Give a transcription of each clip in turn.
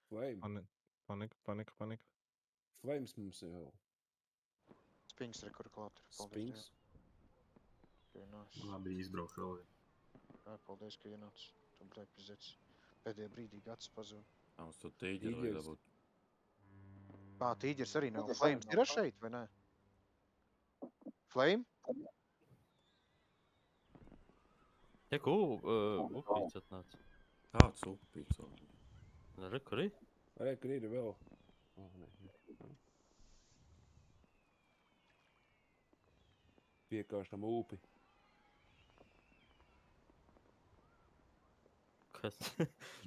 Flame. Panika. Flames mums jau. Spings ir kur klāt. Spings. Labi, izbraukšu vēl. Jā, paldies, ka ienāc. Tu, bļai, pizdēts. Pēdējā brīdī gads pazūd. Uz to tīģeru vai dabūt. Tīģers arī nav. Flames ir šeit, vai ne? Flame? Tiek upīts atnāca. Kāds upīts vēl? Re, kur ir? Re, kur ir vēl. Piekāšam upi. Kas?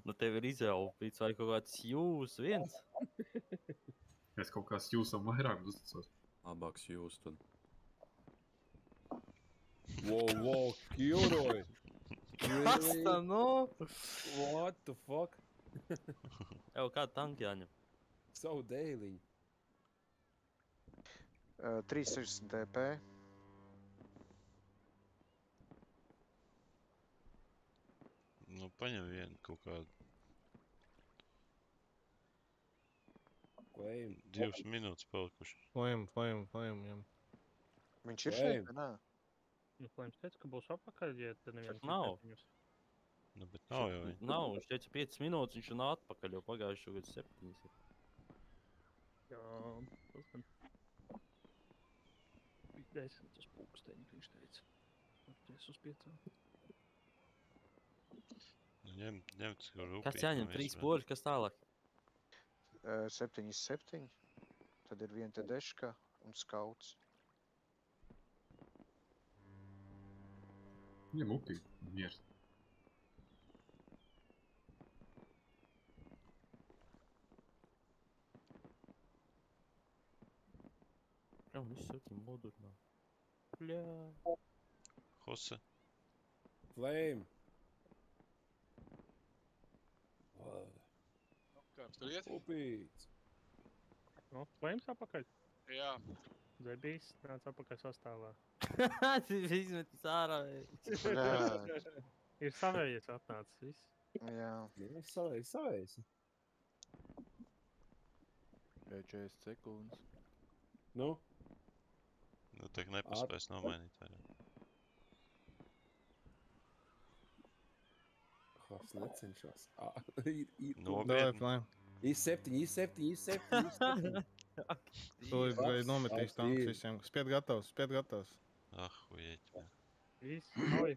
Nu tev ir izraupīts vai kaut kāds jūs viens? Es kaut kāds jūsam vairāk uzticos. Labāks jūs tad. Wow, Kjoroj! Kas tā, nu? What the fuck? Jau kādu tanku jāņem? Savu dēliņu. 360 DP. Nu, paņem vienu kaut kādu. Flame. 2 minūtes palikuši. Flame, jā. Viņš ir šeit, vai nē? Nu, Flames teica, ka būs apakaļ, ja te neviens nav. viņus. Nu, bet nav jau viņa. Nav, viņš teica 5 minūtes, viņš nav atpakaļ, jau pagājuši gadu 7 ir. Jā, tas gan. Bija 10 tas pulksteņi, ka viņš teica. Atties uz 5. Nu, ņemt kur upīt. Kas jāņem? 3 poļi, kas tālāk? 7. Tad ir viena tedeška un skauts. Viņam upīt. Miers. Jā, viņš sūtīja modurnā. Bļā. Hose. Flame. Kāds tur iet? Upīts. Nu, Flames apakaļ. Jā. Zebijs nāc apakaļ sastāvā. Tas izmetis ārā. Ir savējies atnācis viss. Jā. Jā, savējis. 40 sekundes. Nu? Nu, teik nepaspēs nomainīt vairāk. Kas necenšas. Nopietni. I7. Tūlīt vai nometīs tanks visiem. Spied gatavs. Ah, hujeķi. Viss,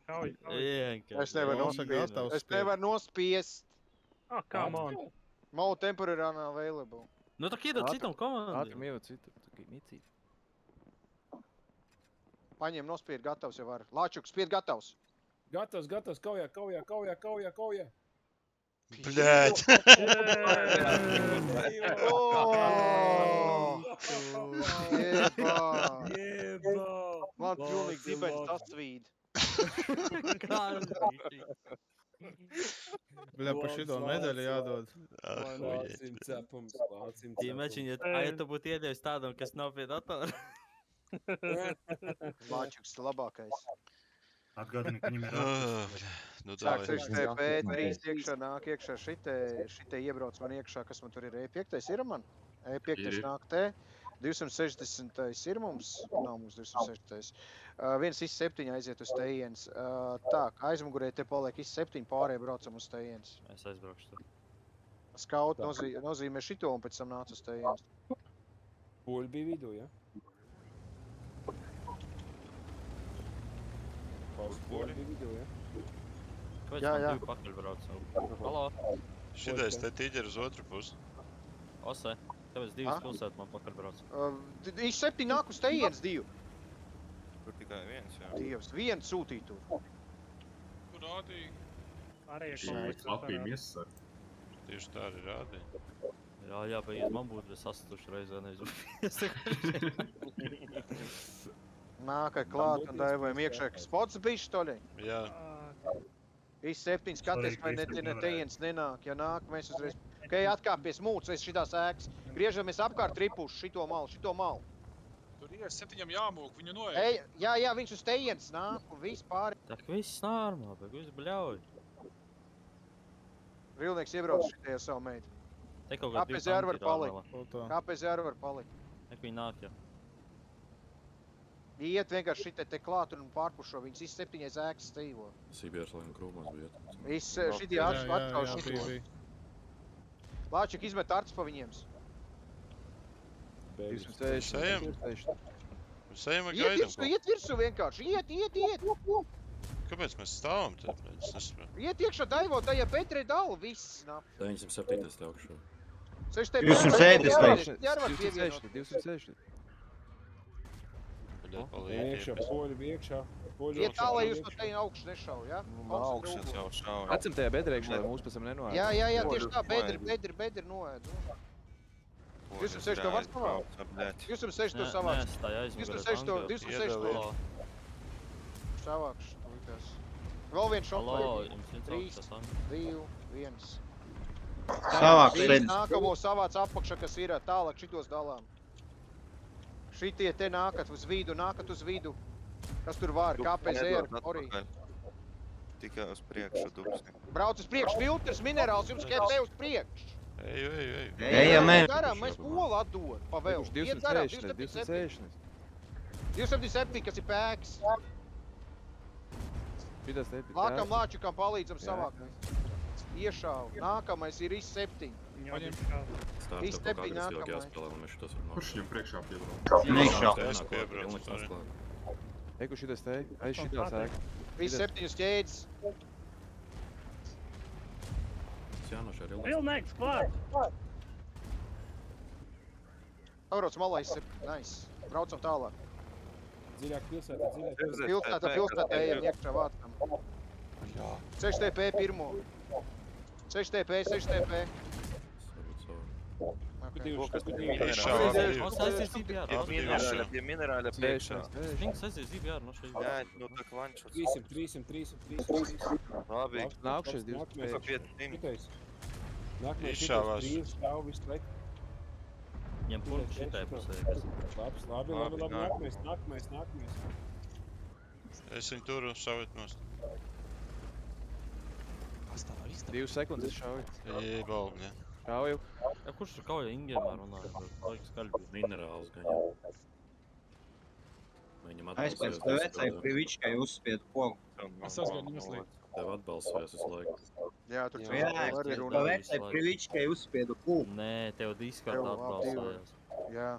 kauj. Es nevaru nospiest. Ah, come on. Mau temporary unavailable. Nu, tak iedod citam komandam. Ātrim ievod citu, tā kā micīt. Paņem nospied gatavs jau var. Lāčuk, spied gatavs. Gatavs, kaujā. Bļēķ! Jebā! Man pilnīgi dibens tas svīd. Bļā, pa šito medaļu jādod. Lācim cepums. Imagine, ja tu būtu iedevis tādam, kas nav pie datora. Lāčuks labākais. Atgādini, ka viņam ir Nu, Sāk 6TP, 3 iekšā nāk iekšā šitie iebrauc man iekšā, kas man tur ir E5 ir man? E5 nāk te, 260 ir mums, nav mums 260. Viens I7 aiziet uz tejienes. Tā, aizmugurē te paliek I7, pārējie braucam uz tejienes. Es aizbraukšu tur. Skaut nozīmē šito un pēc tam nāc uz tejienes. Poļi bija vidū, ja? Poļi bija vidū, ja? Kāpēc man 2 pakaļ brauc? Halo? Šitais te tīģer uz otru pusi. Ose, kāpēc 2 pilsētu man pakaļ brauc? I7 nāk uz tejienes 2. Tur tikai viens, jā. Dievs, viens sūtītu. Kur rādīja? Latvija miesas. Tieši tā arī rādīja. Jā, bet man būtu sastuši reizē neizvīties. Nākai klāt un daivojam iekšā, ka spots bišķi toļi. Jā. I7 skaties, vai tejienes nenāk. Ja nāk, mēs uzreiz... Ok, atkāpies mūts aiz šitās ēkas. Griežamies apkārt tripuši šito malu. Tur ir 7 jāmūk, viņu noēd. Jā, viņš uz tejienes nāk un viss pāri. Tā ka viss normāli, bet viss bļauj. Rilnieks iebrauc šitajā savu meitu. Te kaut kā divi Kāpēc jāvar tanki ir palikt? ārmēlā. Foto. Kāpēc jāvar palikt? Ek viņi nāk jau. Iet vienkārši šitai te klāt un pārpušo, viņas viss 7 ēkas stīvo. Sibieras laikam krūmos bija. Viss šitie atšauš šito. Lāčik izmet arts pa viņiem. 260. Mēs ejam un Iet virsū vienkārši, iet. Kāpēc mēs stāvam te? Es nesaprotu. Iet iekšā daivo, tajā Petri dala, viss. 907. te augšā. 260. 260. Iekšā, poļi iekšā. Iet tā, lai jūs no teņa augšu nešauj, ja? Augšas jau šauj. Atcim tajā bedrēkšā, lai mūs pēc tam nenoēd. Jā, tieši tā, bedri noēd. 206 to var savākt? 206 to savākt. Nē, tā aizmugurē 206 to savākšu. Vēl viens Halo, šoklēji. jums viens 3, augsts tas 2, 1. Savāks Viens nākamo savāc apakšā, kas ir tālāk šitos dalām. Šitie te nākat uz vidu. Kas tur var? KPZ ar orī. Tikai uz priekšu dubsi. Brauc uz priekšu, filtrs, minerāls, jums KP uz priekšu. Eju. Ejam, Garām, mēs polu atdod, pavēl. Iet garām, 277. 277, kas ir pēks. Lākam lāčikam palīdzam savākt. Iešāv. Nākamais ir IS-7. IS-7 nākamais. Kurš viņam priekšā piebrauc? Es piebraucu, sorry. Eiku šitas te, aiz šitās ēka. IS-7 ķēdes. Jānoš arī Pilnēks klāt! Pavrauc malā IS-7. Nice. Braucam tālāk. Dziļāk pilsētā, Pilsētā ejam iekšā vācam. 6 TP pirmo. 6 TP. Mums aizies IBR. Pie minerāļa priekšā. Viņas aizies IBR no šeit. Jā, nu tā kvančos. 300. Labi. Nākušies 200. Nākamais Izšāvās. brīvs stāv visu laiku. Viņam punktu šitai pusē. Labi. Nākamais. Es viņu turu savet nost. 2 sekundes šauju. Balvņa. Šauju. Kurš tur kauja Ingemā runāja? Laikas skaļi bija. Minerāls gan jau. Viņam Aizpēc tev vecai privičkai uzspied pogu. Es aizgāju neslīd. Tev atbalsojās visu laiku. Jā, tur Jā, tev vecai privičkai uzspiedu pogu. Nē, tev Discord atbalsojās. Jā.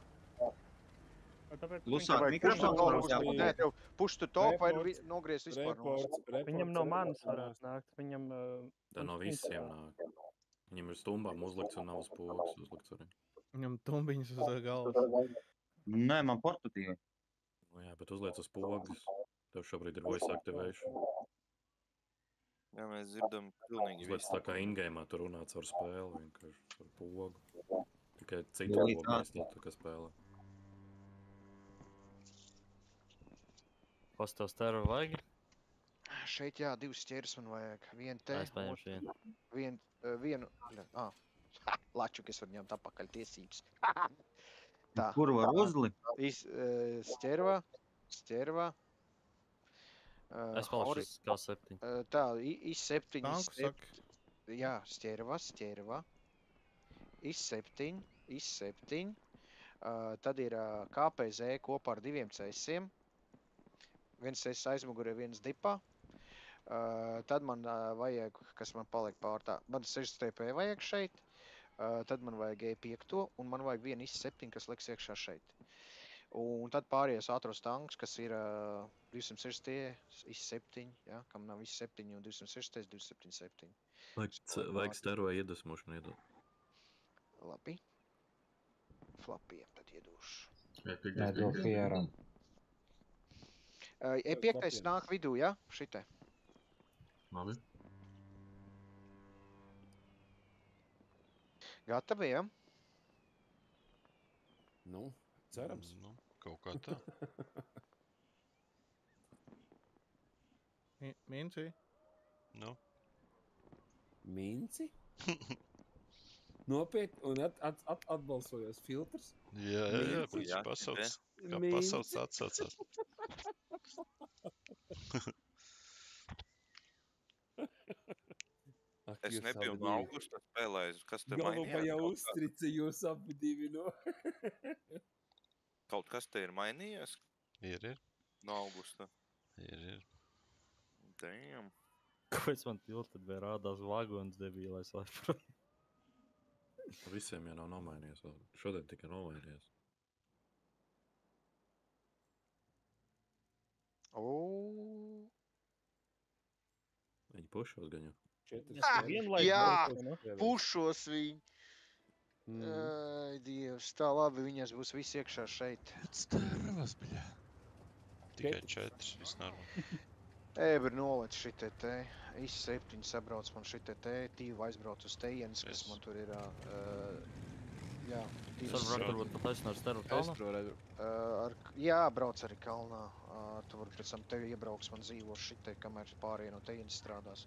Klusāk mikrofons jau. Nē, tev push to top vai nogriez vispār. Viņam no manis varētu nākt. Viņam... Tā no visiem nāk. Viņam ir stumbām uzlikts un nav uz pogas uzlikts arī. Viņam tumbiņas uz galvas. Nē, man portatīvi. Nu jā, bet uzliec uz pogas. Tev šobrīd ir voice activation. Jā, mēs dzirdam pilnīgi Uzliec visu. tā kā in-gameā tu runāts ar spēli, vienkārši ar pogu. Tikai citu pogu mēs tā kā spēlē. Kas tev stēru vajag? Šeit jā, 2 ķērs man vajag. Vienu te. Es paņemšu vienu. Vienu. Lačuk, es varu ņemt apakaļ tiesības. Tā. Kur var uzlikt? Stērvā. Es palaišu kā 7. Tā, IS-7. Tanku saka. Jā, stērvā. IS-7. Tad ir KPZ kopā ar 2 cēsiem. Viens cēs aizmugurē, viens dipā. Tad man vajag, kas man paliek pār tā, man 6 TP vajag šeit. Tad man vajag E5 un man vajag vienu IS-7, kas liks iekšā šeit. Un tad pārējais ātros tanks, kas ir 260, IS-7, ja, kam nav IS-7 un 260, 277. Vajag stero iedvesmošanu iedot. Labi. Flapiem tad iedošu. Fieram. E5 nāk vidū, ja? Šitai. Labi. Gatavi, ja? Nu, cerams. Nu, kaut kā tā. Minci? Nu. Minci? Nopiet un atbalsojos filtrs. Jā, viņš pasauc. Kā pasauc atsaucās. Es Jūs nebiju abi no divi. augusta spēlējis. Kas te Galvā mainījās? jau Kaut uzstrica jūs abi divi no. Kaut kas te ir mainījies Ir. No augusta. Ir. Damn. Kāpēc man tilti tad bija rādās vagons debīlais lai? Visiem jau nav nomainījies. Šodien tikai nomainījies. Viņi pušos gan jau. Jā, pušos viņi. Ai, Dievs, tā labi, viņas būs visi iekšā šeit. Starvas, bļā. Tikai 4, viss normāli. Ebri nolec šitie te. IS-7 sabrauc man šitie te. Tīva aizbrauc uz tejienes, kas man tur ir. Jā, Sarbrāk varbūt pat aizsnār Steru kalnā? Jā, brauc arī kalnā. Tu vari pēc tam tevi iebrauks man dzīvo šitie, kamēr pārējie no tejienes strādās.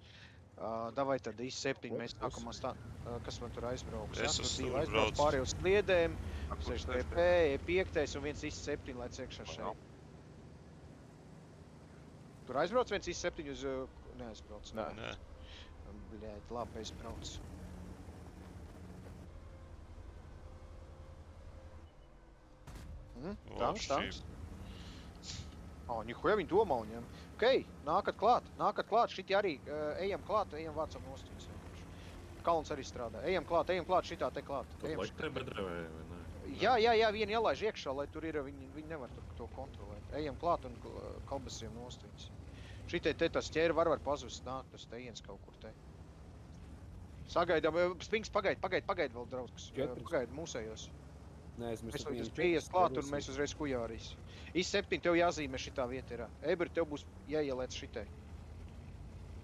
Davai tad IS-7 mēs nākamā kas man tur aizbrauks. Es Tur uz tīva tur aizbrauc braucu. pārējie uz sliedēm. 6 TP, 5 un viens IS-7 lēc iekšā šeit. Tur aizbrauc viens IS-7 uz... Neaizbrauc. Nē. Bļēt, labi, aizbrauc. Tanks. Nihuja viņi domā viņiem. Okei, nākat klāt, šitie arī, ejam klāt, ejam vācam nostīns. Kalns arī strādā, ejam klāt, šitā te klāt. Tur laikam bedrevē, vai ne? Jā, vieni ielaiž iekšā, lai tur ir, viņi nevar to kontrolēt. Ejam klāt un kalbasiem nostīns. Šitie te tas ķēri var pazust, nāk tas tejienes kaut kur te. Sagaidām, Spings, pagaid vēl, draugs. Pagaid mūsējos. Mēs uz 50 klāt un mēs uzreiz kujārīs. IS-7 tev jāzīmē šitā vieta ir. Ebri, tev būs jāieliec šitai.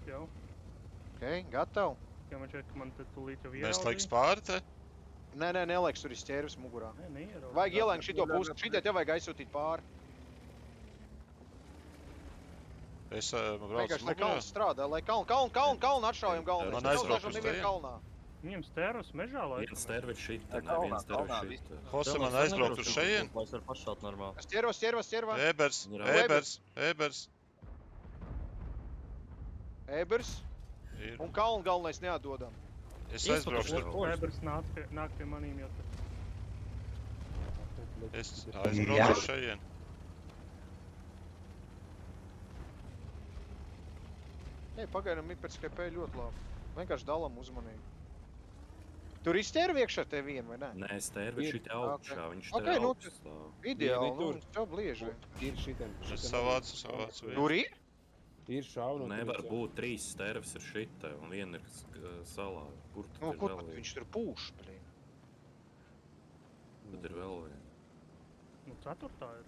Jau. Okei, gatavu? Jā, man šeit, ka man te tūlīt jau ieraudzī. Mēs laiks pāri te? Nē, nelaiks, tur ir ķērvis mugurā. Nē, neieraudzī. Vajag ielēkt šito pusi, šitai tev vajag aizsūtīt pāri. Es braucu Vienkārši, lai mugurā? kalns strādā, lai kalnu atšaujam galvenais. Man aizbraukt uz nevienu tejienu? kalnā. Viņam stērus mežā laikam. Viens stervi ir šita, ne viens stervi ir šita. Hose man aizbraukt uz šeien? Lai es varu pašālt normāli. Ķērvas. Ebers. Un kalnu galvenais neatdodam. Es aizbraukšu tur. Ebers nāk pie manīm jau tad. Es aizbraucu uz šeien. Pagaidām hiperskipēja ļoti labi. Vienkārši dalam uzmanību. Tur ir stērvi iekšā te vienu, vai ne? Nē, stērvi ir šitā augšā, viņš te Ok, augsts stāv. Ideāli, tev blieži. Ir šitiem. Es savācu vienu. Tur ir? Ir šaunu. Nevar būt 3 stērvis ir šitā un viena ir salā. Kur tad ir Kur vēl pat viena? viņš tur pūš, blīn? Tad ir vēl viena. Nu, ceturtā ir.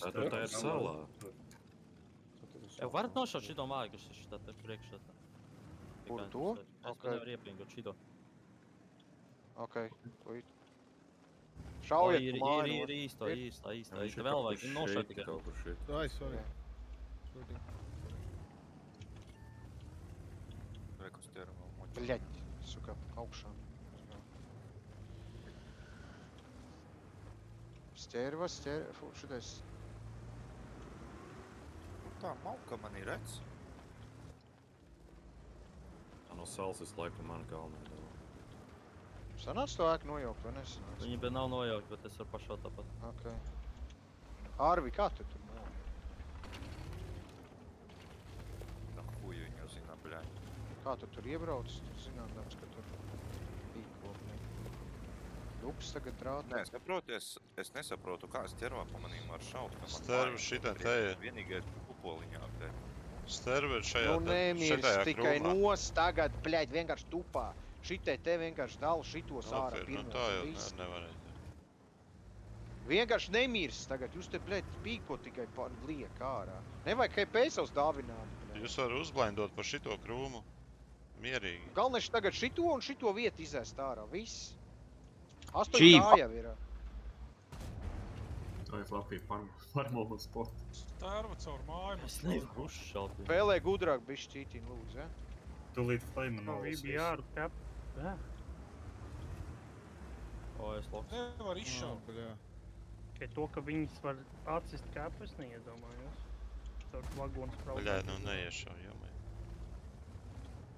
Ceturtā ir salā. Varat nošaut šito māju, kas ir šitā te priekšā. Kur to? Es pat nevaru iepingot šito. Okei, tuīt. Šaujiet ir māju. Ir īsto. Te vēl vajag nošaut tikai. Kaut kur šeit. Sorry. Bļaļ, suka, augšā. Stērvas, šitais. Tā malka man ir rec. Tā no salas visu laiku man galvenā. Sanāc to ēku nojaukt, vai nesanāc? Viņi bija nav nojaukt, bet es varu pašā tāpat. Okei. Arvi, kā tu tur nojaukt? No huju viņu zina, bļaļ. Kā tu tur iebrauc? Tu zinādams, ka tur pīkopni. Dups tagad trāta. Nē, saproties, es nesaprotu, kā es ķervā pamanīju ar šaut. Stervi šitā te ir. Vienīgais kupoliņā te. Stervi ir šajā Nu nemirs tikai nos tagad, bļaļ, vienkārši tupā. Šitai te vienkārši dala šitos ārā pirmo. Nu tā jau nevarēja. Vienkārši nemirs tagad, jūs te, bļaļ, pīko tikai liek ārā. Nevajag KP-savs dāvināt. Jūs varat uzblindot par šito krūmu. Mierīgi. Galvenais tagad šito un šito vietu izēst ārā, viss. 8 tā jau ir. Tā ir Latvija farmola sporta. Stērva caur māju. Es nevaru uzšaut. Spēlē gudrāk bišķi ķītīni lūdzu, ja? Tūlīt flame No, bija jāru kap. Jā. O, es loks. Nevar izšaut. Tikai to, ka viņas var atsist kap, es neiedomājos. Caur vagonu spraudu. Bļā, nu neiešau, jomai.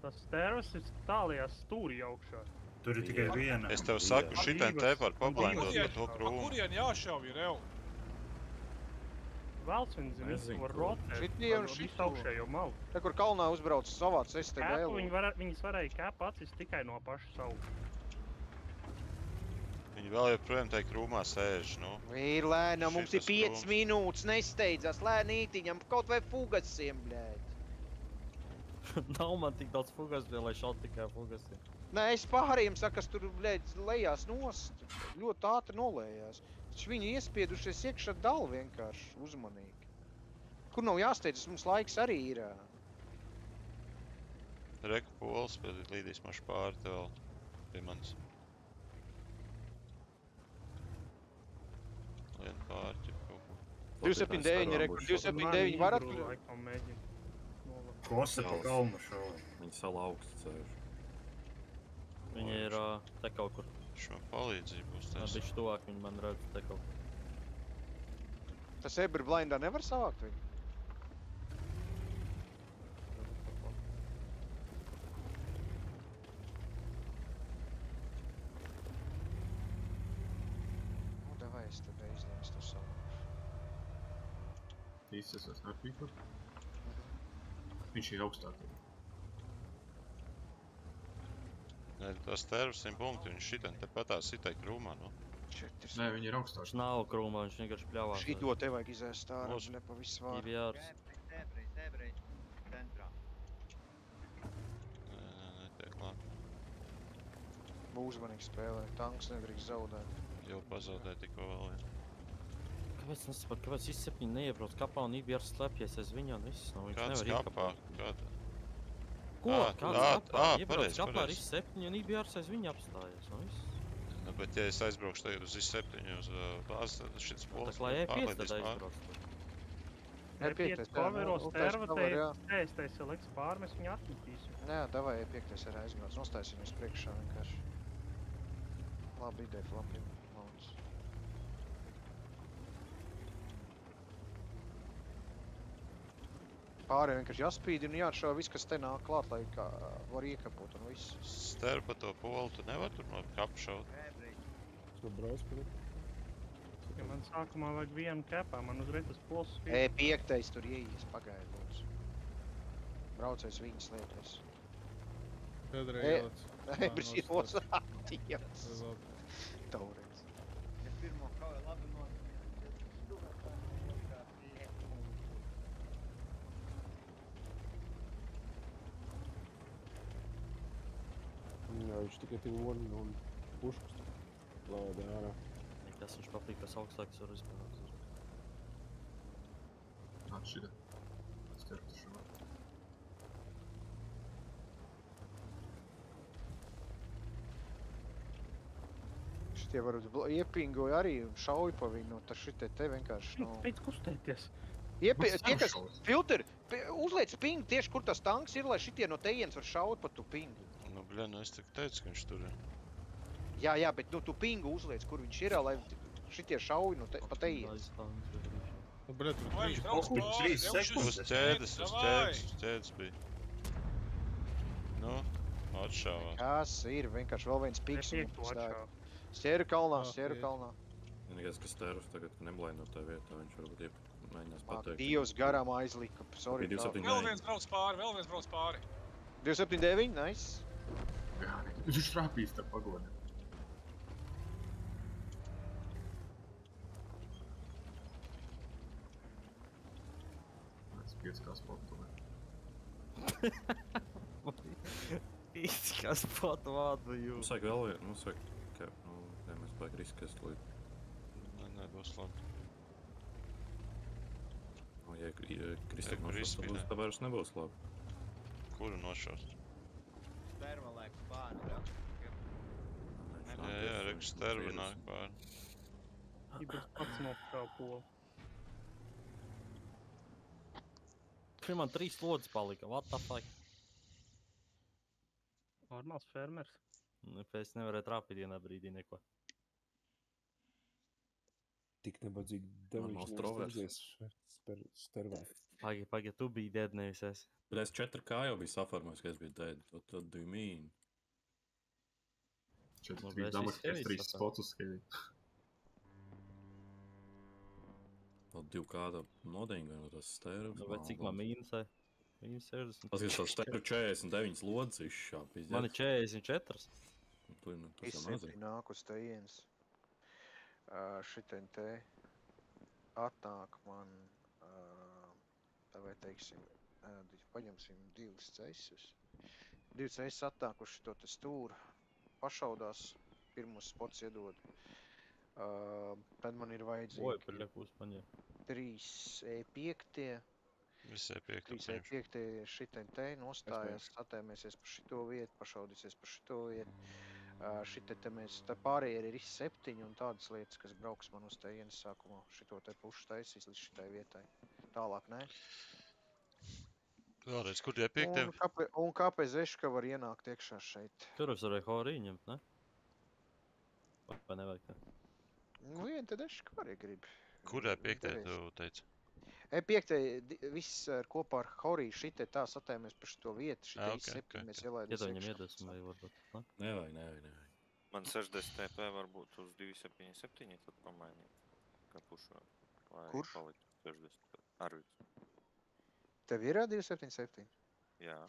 Tas stērvas ir tālajā stūrī augšā. Tur ir tikai viena. Es tev saku, šitien te var pablindot pa to krūmu. Kurien jāšauj ir jau? Velts viņas zina, Nezinu, var kur. rotēt. Šitie un Visu šito. augšējo malu. Te, kur kalnā uzbrauc savāc Kēpu STB. viņas varēja kēpu atsist tikai no pašas augšas. Viņi vēl joprojām tai krūmā sēž, nu. Ir lēnām, mums ir Šitas 5 krūms. minūtes, nesteidzās, lēnītiņam, kaut vai fugasiem, bļēd. Nav man tik daudz fugas, lai šaut tikai fugasiem. Nē, es pārējiem saku, kas tur, bļēd, lejās nost. Ļoti ātri nolējās. Taču viņi iespiedušies iekšā dalu vienkārši uzmanīgi. Kur nav jāsteidzas, mums laiks arī ir. Reku pols, bet līdīs mašu pāri te vēl pie manis. Lien pāri, ķip kaut ko. 279, reku, 279 varat? Laikam mēģina. Kosa pa kalnu šauj. Viņi sala augstu sēž. Viņi ir te kaut kur. Viņš man palīdzību būs Jā, tas. bišķi tuvāk viņi man redz te kaut kur. Tas ebri blindā nevar savākt viņu? Nu, davai, es te beiznieks to savākšu. Īstas es kārtībā. Viņš ir augstāk. Nē, tas tervs 100 punkti, viņš šitien te patās sitai krūmā, nu. Nē, viņi ir augstāk. Viņš nav krūmā, viņš vienkārši pļāvās. Šito te vajag izēst ārā, Lūdzu. ne pa visu vārdu. IBRs. Nē, tiek labi. Uzmanīgi spēlē, tanks nedrīkst zaudēt. Jau pazaudēja tikko vēl vien. Kāpēc nesaprot, kāpēc visi 7 neiebrauc kapā un IBRs slepjies aiz viņa un viss? Nu, viņš Kāds nevar kapā? iekapāt. Kāda? Ko? Kāds kapā? Iebrauc pareizi, kapā ar pareizi. visi 7 un IBRs aiz viņa apstājas. Nu, viss. Nu, bet ja es aizbraukšu tagad uz I7 uz bāzes, tad šits pols Tā kā E5 tad pārlaidīs pāri. aizbrauc. E5, Pavero stērva cover, jā. tēstais liks pār, mēs viņu atmetīsim. Jā, davai E5 ir aizbrauc, nostāsim viņus priekšā vienkārši. Labi ideja, Flapi. Lauds. Pārējiem vienkārši jāspīd un jāatšauj viss, kas te nāk klāt, lai kā var iekapot un viss. Ster pa to polu, tu nevar tur no kapa šaut. Tu brauc par to? Ja man sākumā vajag vienu kepā, man uzreiz tas pols E5 tur ieies, pagaid, lūdzu. Braucais viņas lietas. Tad E- reāls. Brīvos atījās. Taurēs. Ja pirmo kauju labi Jā, viņš tikai tik vorni un puškus laudē ārā. Tas viņš patīk, kas augstāks var izpārāks. Nā, šitā. Es tev tu šo. Šitie varbūt iepingoja arī un šauj pa viņu, tad šitie te vienkārši nav. Beidz kustēties. Tie, kas filteri, uzliec pingu tieši, kur tas tanks ir, lai šitie no tejienes var šaut pa tu pingu. Nu, bļa, nu es tik teicu, ka viņš tur ir. Jā, bet nu tu pingu uzliec, kur viņš ir, lai šitie šauj no pa tejienes. Nu, bļa, tur Vai, trīs brauc kokus. pāri, Uz sekundes. ķēdes bija. Nu, atšāvās. Kas ir, vienkārši vēl viens piks un Piekto mums dēļ. atšāv. Stieru kalnā, Ah, stieru jā. kalnā. Vienīgais, kas tērus tagad neblaino tā vietā, viņš varbūt mēģinās pateikt. Dievs garām aizlika, sorry. Bija 27. Vēl viens brauc pāri, vēl viens brauc pāri. 279, nice. Jā, viņš trāpīs tā pagodē. Es 5 sportuvē. Īsti kā spot vārdu jūs. Mums vajag vēl vienu, mums vajag, ka, nu, ja mēs vajag riskēs līdz. Nē, būs labi. Nu, ja Kristāk Ja nošos, tad Krispī, būs, ne. tā vairs nebūs labi. Kuru nošaust? Sterva liek pāri. Jā, Reks stervi nāk pāri. Ibrs pats nokāv polu. Tur man 3 lodes palika, what the fuck? Normāls fermers. Es nevarēju trāpīt vienā brīdī neko. Tik nebadzīgi Normāls damage trovers. neuztaisies stervā. Pagi, tu biji dead, nevis es. Bet es 4K jau biju saformējis, ka es biju dead. What do you mean? 4-3 damage, 3 spots uz heavy. Tad 2K nodinga no tas stērus. Nu, bet cik man mīnusē? Mīnus 60. Paskatās, tas stēru 49 lodas izšāp. Man ir 44. Tas jau Izsēpti mazāk. nāk uz tejienes. Šitien te atnāk man, tā vai teiksim, paņemsim 2 ceļus. 2 ceļus atnāk uz šito te stūru, pašaudās, pirmos spots iedod. Tad man ir vajadzīgi 3 E5. Visi E5. 3 E5 šitien te nostājās, atēmēsies par šito vietu, pašaudīsies par šito vietu. Šitien te mēs, tā pārējie ir I7 un tādas lietas, kas brauks man uz tejienes sākumā. Šito te pušu taisīs līdz šitai vietai. Tālāk, ne? Vēlreiz, kur tie E5? Un kāpēc Eška var ienākt iekšā šeit? Tur es varēju horī ņemt, ne? Vai nevajag tā? Nu, vien tad Eška arī grib. Kur E5 tu teici? E5 viss kopā ar Horī šitai tā satēmies par šito vietu. Šitai I7 mēs ielaidīs iekšā. Viņam iedēsim vai varbūt, ne? Nevajag. Man 60 TP varbūt uz 277, tad pamainīt. Kā pušo. Kurš? Palikt 60. Arvids. Tev ir 277? Jā.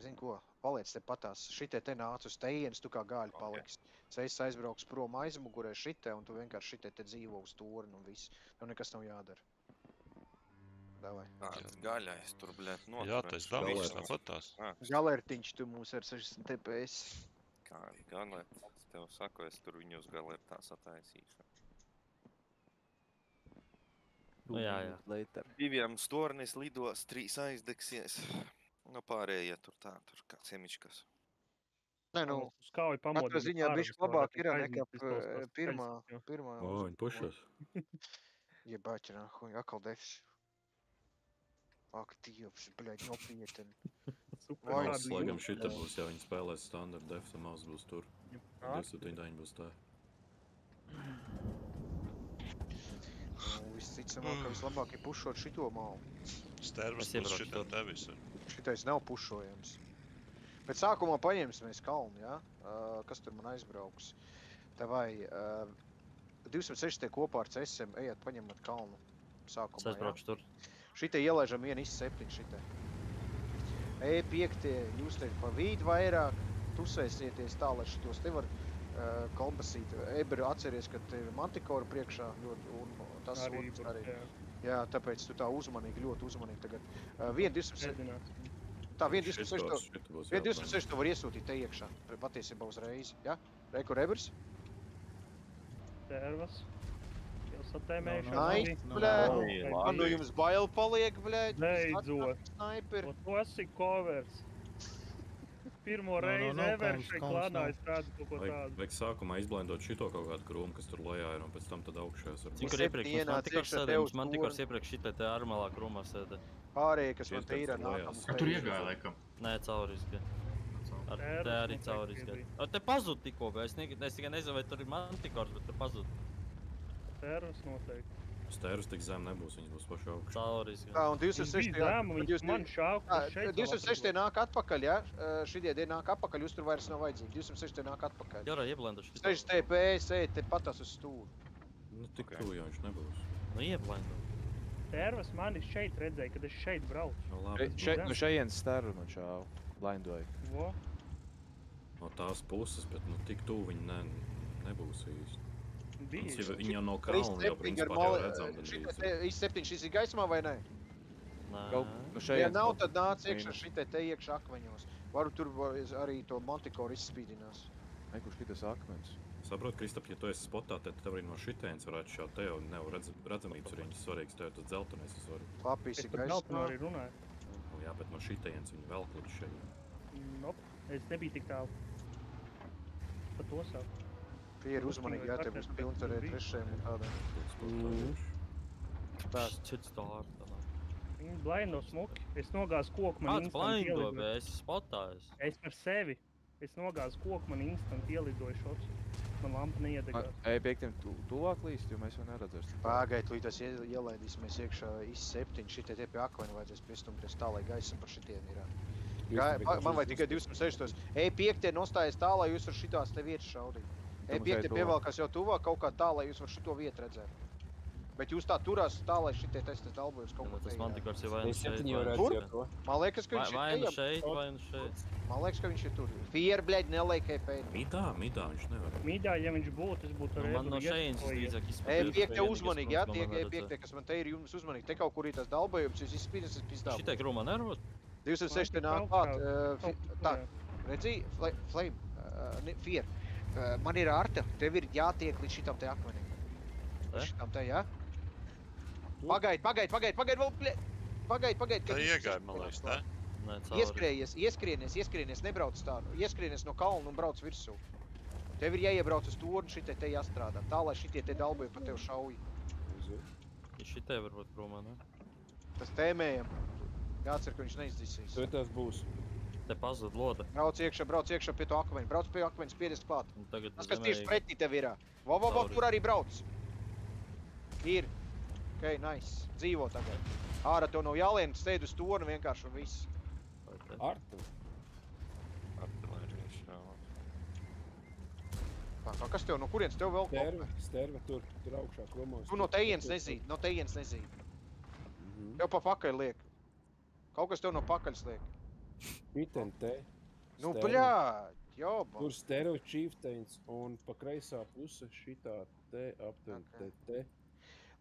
Zini ko, paliec te patās. Šitie te nāc uz tejienes, tu kā gāļi paliks. Ceļs aizbrauks prom aizmugurē šitie, un tu vienkārši šitie te dzīvo uz tūri un viss. Tev nekas nav jādara. Davai. Gaļais tur, bļēt, noturēt. Jā, tas damīgs tāpatās. Galertiņš tu mūs ar 60 TPS. Kā galerts? Es tev saku, es tur viņu uz galertā sataisīšu. Nu, jā. 2 stornis lidos, 3 aizdegsies. Nu, pārējie tur tā, tur kā cemičkas. Nē, nu, katrā ziņā bišķi labāk ir nekā pirmā. O, viņi pušas. Jebāķi, nahuj, akal defs. Ak, Dievs, bļaļ, nopietni. Laikam šita būs, ja viņi spēlēs standard def, tad maz būs tur. 279 būs tā. Visticamāk, ka vislabāk ir pušot šito malu. Stervas būs šitā te visur. Šitais nav pušojams. Bet sākumā paņemsimies kalnu, jā? Kas tur man aizbrauks? Tevai 206 kopā ar CSM, ejiet paņemat kalnu sākumā, jā? Es braukšu tur. Šitai ielaižam 1 I7 šitai. E5 jūs te pa vīdu vairāk, tusēsieties tā, lai šitos te var kombasīt. Eber atceries, ka te ir mantikora priekšā ļoti, un tas otrs arī. Jā, tāpēc tu tā uzmanīgi, ļoti uzmanīgi tagad. 1-206. Tā, 1-206 tu var iesūtīt te iekšā, patiesībā uzreiz, ja? Rekur Ebers? Servas. Satēmējuši. Nait, bļēd. Man nu jums bail paliek, bļēd. Beidzot. Sniperi. Tu esi covers. Pirmo reizi ever šeit klānā es tādu kaut ko tādu. Vajag sākumā izblendot šito kaut kādu krūmu, kas tur lejā ir, un pēc tam tad augšējās ar... Cik iepriekš mums mantikors sēdē? Mums mantikors iepriekš šitai te armalā krūmā sēdē. Pārējie, kas man te ir ar nākamu. Tur iegāja, laikam. Nē, cauri izgāja. Te arī cauri izgāja. Te pazud tikko, bet es tikai nezinu, vai tur ir mantikors, bet te pazud. Stērus noteikti. Stērus tik zem nebūs, viņas būs paši augšā. Cauri izgāja. Tā, un 206 nāk atpakaļ, ja? Šitie tie nāk atpakaļ, jūs tur vairs nav vajadzīgi. 206 nāk atpakaļ. Jā, ieblenduši. 6 TPS, ej, te patās uz stūru. Nu, tik tuvu jau viņš nebūs. Nu, ieblendu. Stērus mani šeit redzēja, kad es šeit braucu. Nu, labi. No šejienes stēru no čāvu blindoju. Vo? No tās puses, bet nu tik tuvu viņi nebūs īsti. Viņi jau no kalna jau principā jau redzam. I7 šis ir gaismā vai ne? Nē. Ja nav, tad nāc iekšā šitai te iekšā akmeņos. Varu tur arī to mantikoru izspīdinās. Kurš šitas akmens? Saprot, Kristap, ja tu esi spotā, tad tev arī no šitēns varētu šā te jau nev redzamības riņas svarīgs, tev tas dzeltenais ir svarīgs. Lapīs ir gaismā. Es par dzeltenu arī runāju. Jā, bet no šitēns viņi velk līdz šeit. Nop, es nebiju tik tālu. Pa to savu. Tie ir uzmanīgi, jā, tev būs pilns arī trešajiem un tādiem. Tas cits dārta. Viņi blindo smuki. Es nogāzu koku, man instant ielidoja. Kāds blindo, bet esi spotājis? Es par sevi. Es nogāzu koku, man instant ielidoja šots. man lampa neiedegās. E5 tuvāk līst, jo mēs jau neredzēsim. Pagaid, līdz tas ielaidīsimies iekšā IS-7, šitie tie pie akvaņa vajadzēs piestumties tā, lai gaisa par šitiem ir. Man vajag tikai 260. E5 nostājas tā, lai jūs var šitās te vietas šaudīt. E5 pievalkās jau tuvāk kaut kā tā, lai jūs var šito vietu redzēt. Bet jūs tā turās tā, lai šitie testes dalbojas kaut ko te. Tas mantikors ir vai nu šeit, Tur? Man liekas, ka viņš ir vai nu šeit, vai nu šeit. Man liekas, ka viņš ir tur. Fier, bļaļ, neliek E5. Midā viņš nevar. Midā, ja viņš būtu, es būtu Man no šeit drīzāk izpildīt. E5 uzmanīgi, jā, tie E5, kas man te ir jums uzmanīgi. Te kaut kur ir tas dalbojums, jūs izspīdas, es pizdā. Šitai grūmā nervot? 206 te nāk klāt. Tā, redzī, Flame, Fier. Man ir Arta, tev ir jātiek līdz šitam te akmenim. Līdz šitam te, jā? Pagaid, vēl, bļē! Pagaid. Tā iegāja, man liekas, ne? Nē, cauri. Ieskrienies, nebrauc tā. Ieskrienies no kalna un brauc virsū. Tev ir jāiebrauc uz torni, šitie te jāstrādā. Tā, lai šitie te dalboja pa tev šauji. Šitai varbūt krūmā, ne? Tas tēmējam. Jācer, ka viņš neizdzīsīs. Tur tas būs. Te pazud loda. Brauc iekšā pie to akmeņa. Brauc pie akmeņa, spiedies klāt. Tas, kas tieši zemē... pretī tev ir. Tur arī brauc. Ir. Ok, nice. Dzīvo tagad. Ārā tev nav jālien, steid uz tornu vienkārši un viss. Artu? Artilērijas, jā. Kas tev, no kurienes tev vēl kopē? Sterve tur augšā kromos. Tu no tejienes nezīd. Tev pa pakaļ liek. Kaut kas tev no pakaļs liek. Miten te. Nu, bļād, jobā. Tur Sterve Chieftains un pa kreisā puse šitā te aptuveni te.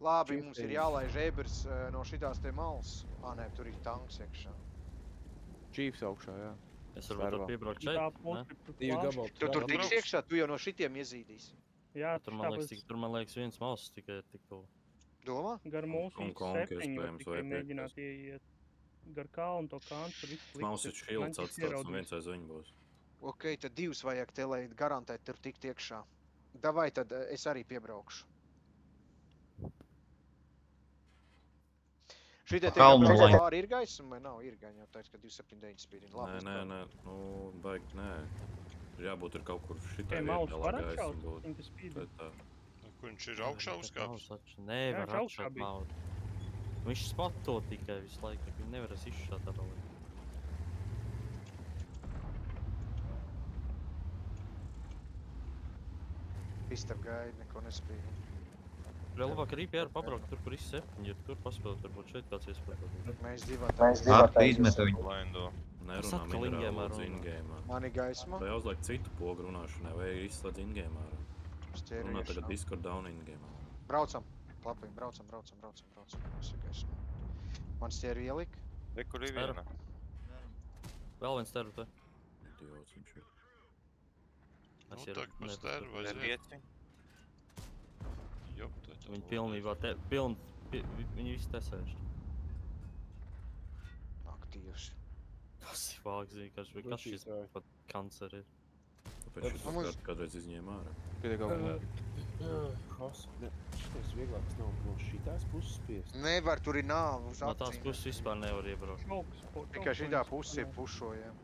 Labi, mums ir jālaiž ebers no šitās te malas. Nē, tur ir tanks iekšā. Chiefs augšā, jā. Es varbūt tur piebraukt šeit, ne? Tu tur tiks iekšā, tu jau no šitiem iezīdīs. Jā, tur man liekas viens maus tikai tik tuvu. Domā? Gar mūsu 7 var tikai mēģināt ieiet. Gar kalnu to kantu tur viss likt. Maus ir šilds atstāts un viens aiz viņu būs. Ok, tad divus vajag te, lai garantēt tur tikt iekšā. Davai, tad es arī piebraukšu. Šitie te pāri ir gaisma vai nav? Ir gaņa, jau teica, ka 279 spīdina. Nē, nu, baigi, nē. Jābūt ir kaut kur šitai maus vietā, var lai gaisma atšaut, būtu. viņa spīdina. Kur viņš ir augšā uzkāps? Nevar atšaut maudu. Viņš spato tikai visu laiku, viņi nevaras izšāt tā vēl. Pistab gaida, neko nespīdina. Labāk arī PR pabraukt tur, kur IS-7, ja tur paspēlēt, varbūt šeit kāds iespējams. Mēs divā izmeta viņu. Blindo. Nerunā minerālu lūdzu in-game'ā. Man ir gaisma. Vai uzliek citu pogu runāšanai, vai izslēdz in-game'ā? Runā tagad Discord down in-game'ā. Braucam. Lapiņ, braucam. Viss ir gaisma. Man stieru ielika. Re, kur ir viena? Vēl viens steru te. Idiots viņš ir. Nu, tagad pa steru vajadzēja. Viņi pilnībā viņi visi tesējuši. Aktīvs. Tas ir vāks, kas šis pat kancer ir. Tāpēc šis kādreiz izņēma ārā. Kad ir kaut kā... Šitais vieglāks nav no šitās puses spiest. Nevar, tur ir nāva uz acīm. No tās puses vispār nevar iebraukt. Tikai šitā puses ir pušojiem.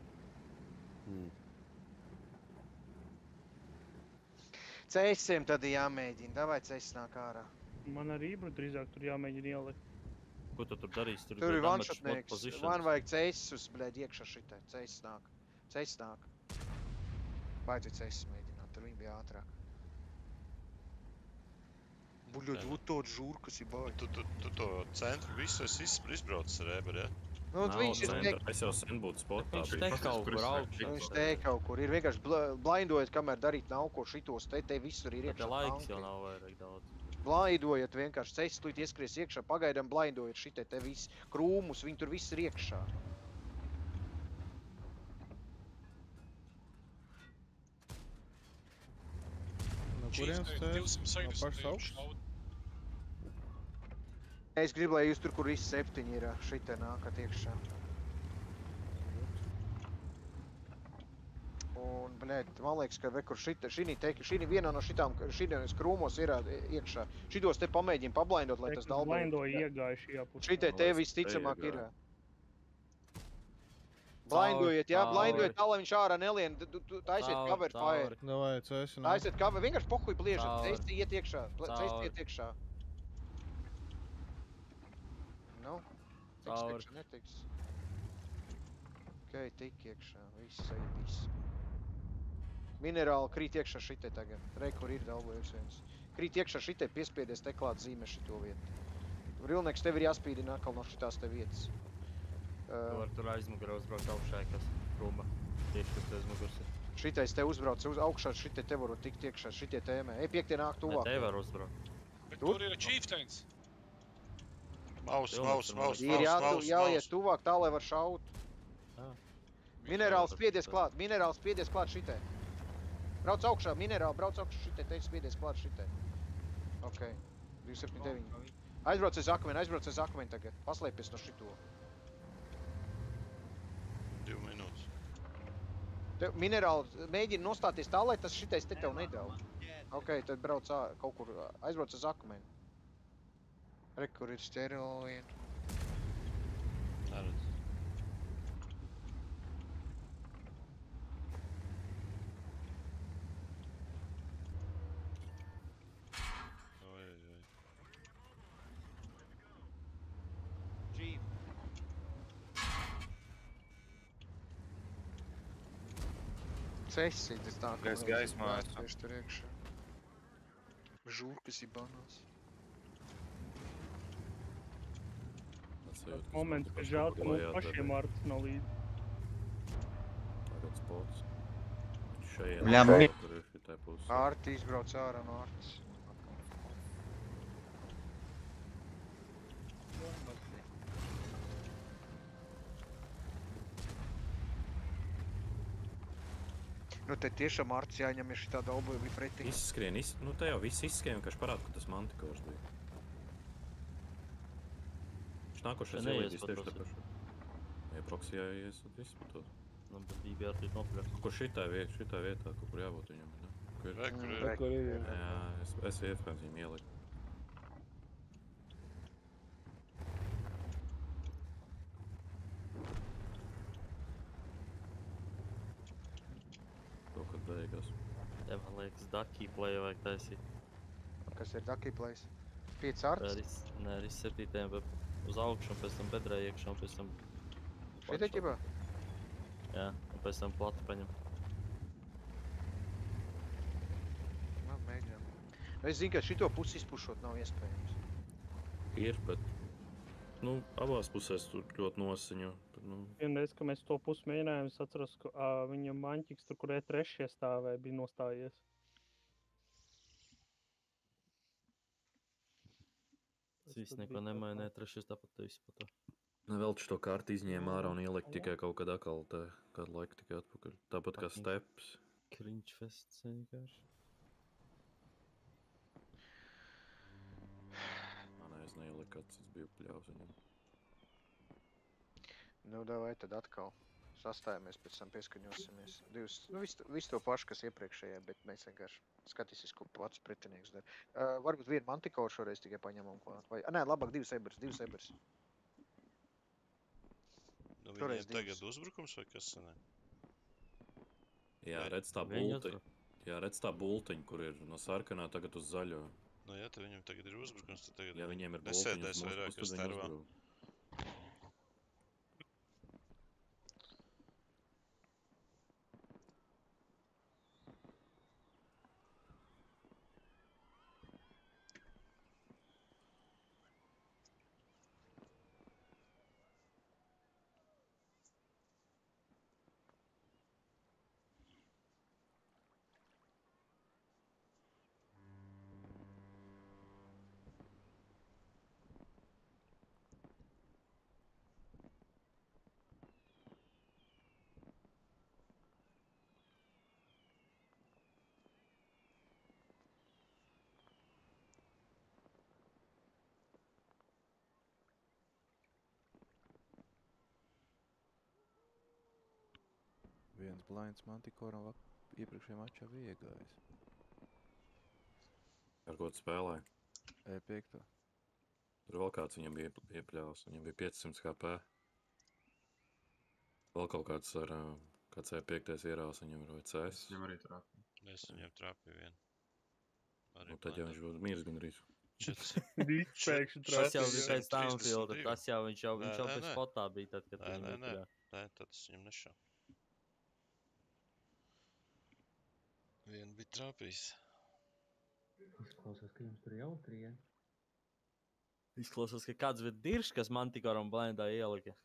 Ceļsiem tad jāmēģina, davai ceļs nāk ārā. Man arī būtu drīzāk tur jāmēģina ielikt. Ko tu tur darīs? Tur ir vanšotnieks, man vajag ceļsus, bļēd, iekšā šitai, ceļs nāk. Vajadzēja ceļs mēģināt, tur viņi bija ātrāk. Buļļot, tot žūr, kas ir bāļ. Tu to centru visu esi izbraucis ar eberi, ja? Nu, viņš ir Es jau sen būtu spotā. Viņš te kaut kur augšā. Viņš te kaut kur ir vienkārši blindojot, kamēr darīt nav ko šitos, te visur ir iekšā. Tā laiks jau nav vairāk daudz. Blindojot vienkārši, ceļs tūlīt ieskries iekšā, pagaidām blindojot šitai te visi krūmus, viņi tur viss ir iekšā. No kurienes te? No pašas augšas? Es gribu, lai jūs tur, kur visi 7 ir, šitai nākat iekšā. Un, bļēd, man liekas, ka kur šī vienā no šitiem krūmos ir iekšā. Šitos te pamēģina pablindot, lai tas dalboja. Blindoja iegāja šajā pusē. Šitai te visticamāk ir. Blindojiet, jā, blindojiet tā, lai viņš ārā nelien. Taisiet cover fire. Davai, cēsināt. Taisiet cover, vienkārši pohuj bliežat. Cēsti iet iekšā. Cēsti iet iekšā. Nu, tiks iekšā, netiks. Ok, tik iekšā. Viss, ej, viss. Minerāli krīt iekšā šitai tagad. Rei, kur ir dalbojies viens. Krīt iekšā šitai, piespiedies teklāt zīmē šito vietu. Rilnieks, tev ir jāspīdina atkal no šitās te vietas. Var tur aizmugurā uzbraukt augšā, kas rumba. Tieši, kas aizmugurs ir. Šitais te uzbrauc augšā, šitai te varu tikt iekšā, šitie tēmē. Ej, piektie nāk tuvāk. Ne, te var uzbraukt. Bet tur ir chieftains. Maus. Ir jāiet tuvāk tā, lai var šaut. Minerāls spiedies klāt šitai. Brauc augšā, minerāli, brauc augšā šitai, te spiedies klāt šitai. Ok, 279. Aizbrauc aiz akmeni tagad. Paslēpies no šito. 2 minūtes. Tev minerāli mēģina nostāties tā, lai tas šitais te tev nedauj. Ok, tad brauc kaut kur, aizbrauc aiz akmeni. Re, kur ir sterili. Neredz. Cēsītis tā, ka gaismā tieši tur iekšā. Žurkas ir banās. Moments, ka žēl, ka mums pašiem Arts nav līdzi. Tagad spots. Šeit, kur ir šitai pusi. Arti izbrauc ārā no Artas. Nu te tiešām Arts jāņem, ja šitā dalboja bija pretī. Izskrien, nu te jau viss izskrien, vienkārši parāda, ka tas mantikors bija. Viņš nākošais ielīdīs tieši tāpaši. Ja proksijā ies, tad viss par to. Nu, bet bija jātīt nopļaut. Kur šitai vietā, kur jābūt viņam, ne? Kur ir? Jā, es iespējams viņam ieliku. Beigās. Te man liekas Ducky Play vajag taisīt. Kas ir Ducky Plays? 5 Arts? Nē, arī 7, bet uz augšu un pēc tam bedrē iekšā un pēc tam... Šitai ķibā? Jā, un pēc tam platu paņem. Labi, mēģinām. Es zinu, ka šito pusi izpušot nav iespējams. Ir, bet... Nu, abās pusēs tur ļoti nosiņo. Vienreiz, ka mēs to pusi mēģinājām, es atceros, ka viņa maņķiks tur, kur E3 stāvēja, bija nostājies. Tas viss neko nemaina, E3 tāpat te visu par to. Vēl to karti izņēma ārā un ielikt tikai kaut kad atkal kādu laiku tikai atpakaļ. Tāpat kā steps. Cringe fests vienkārši. Man es neieliku, kāds es biju pļaus viņam. Nu, davai tad atkal sastājamies, pēc tam pieskaņosimies. Visu to pašu, kas iepriekšējā, bet mēs vienkārši skatīsies, ko pats pretinieks dara. Varbūt vienu mantikoru šoreiz tikai paņemam klāt. Vai, nē, labāk 2 ebers. Nu, viņiem tagad uzbrukums vai kas sanē? Jā, redz tā bultiņa, kur ir no sarkanā tagad uz zaļo. Nu jā, tad viņiem tagad ir uzbrukums, tad tagad ja viņiem ir bultiņas nesēdēs vairāk uz tervā. Viens blinds mantikoram iepriekšējā mačā bija iegājis. Ar ko tu spēlēji? E5. Tur vēl kāds viņam bija iepļāvs, viņam bija 500 HP. Vēl kaut kāds ar, kāds E5 ierās viņam ir vai CS. Viņam arī trāpīja. Es viņam trāpīju vienu. Nu, tad jau viņš būtu mirs gandrīz. Pēkšņi Tas jau bija pēc 432. Downfielda, tas jau viņš jau pēc spotā bija tad, kad Nē, viņu tur. Nē, tad es viņam nešau. Vienu bija trāpījis. Izklausās, ka jums tur jautri, ja? Izklausās, ka kāds bija diršs, kas Mantikoram blendā ielika.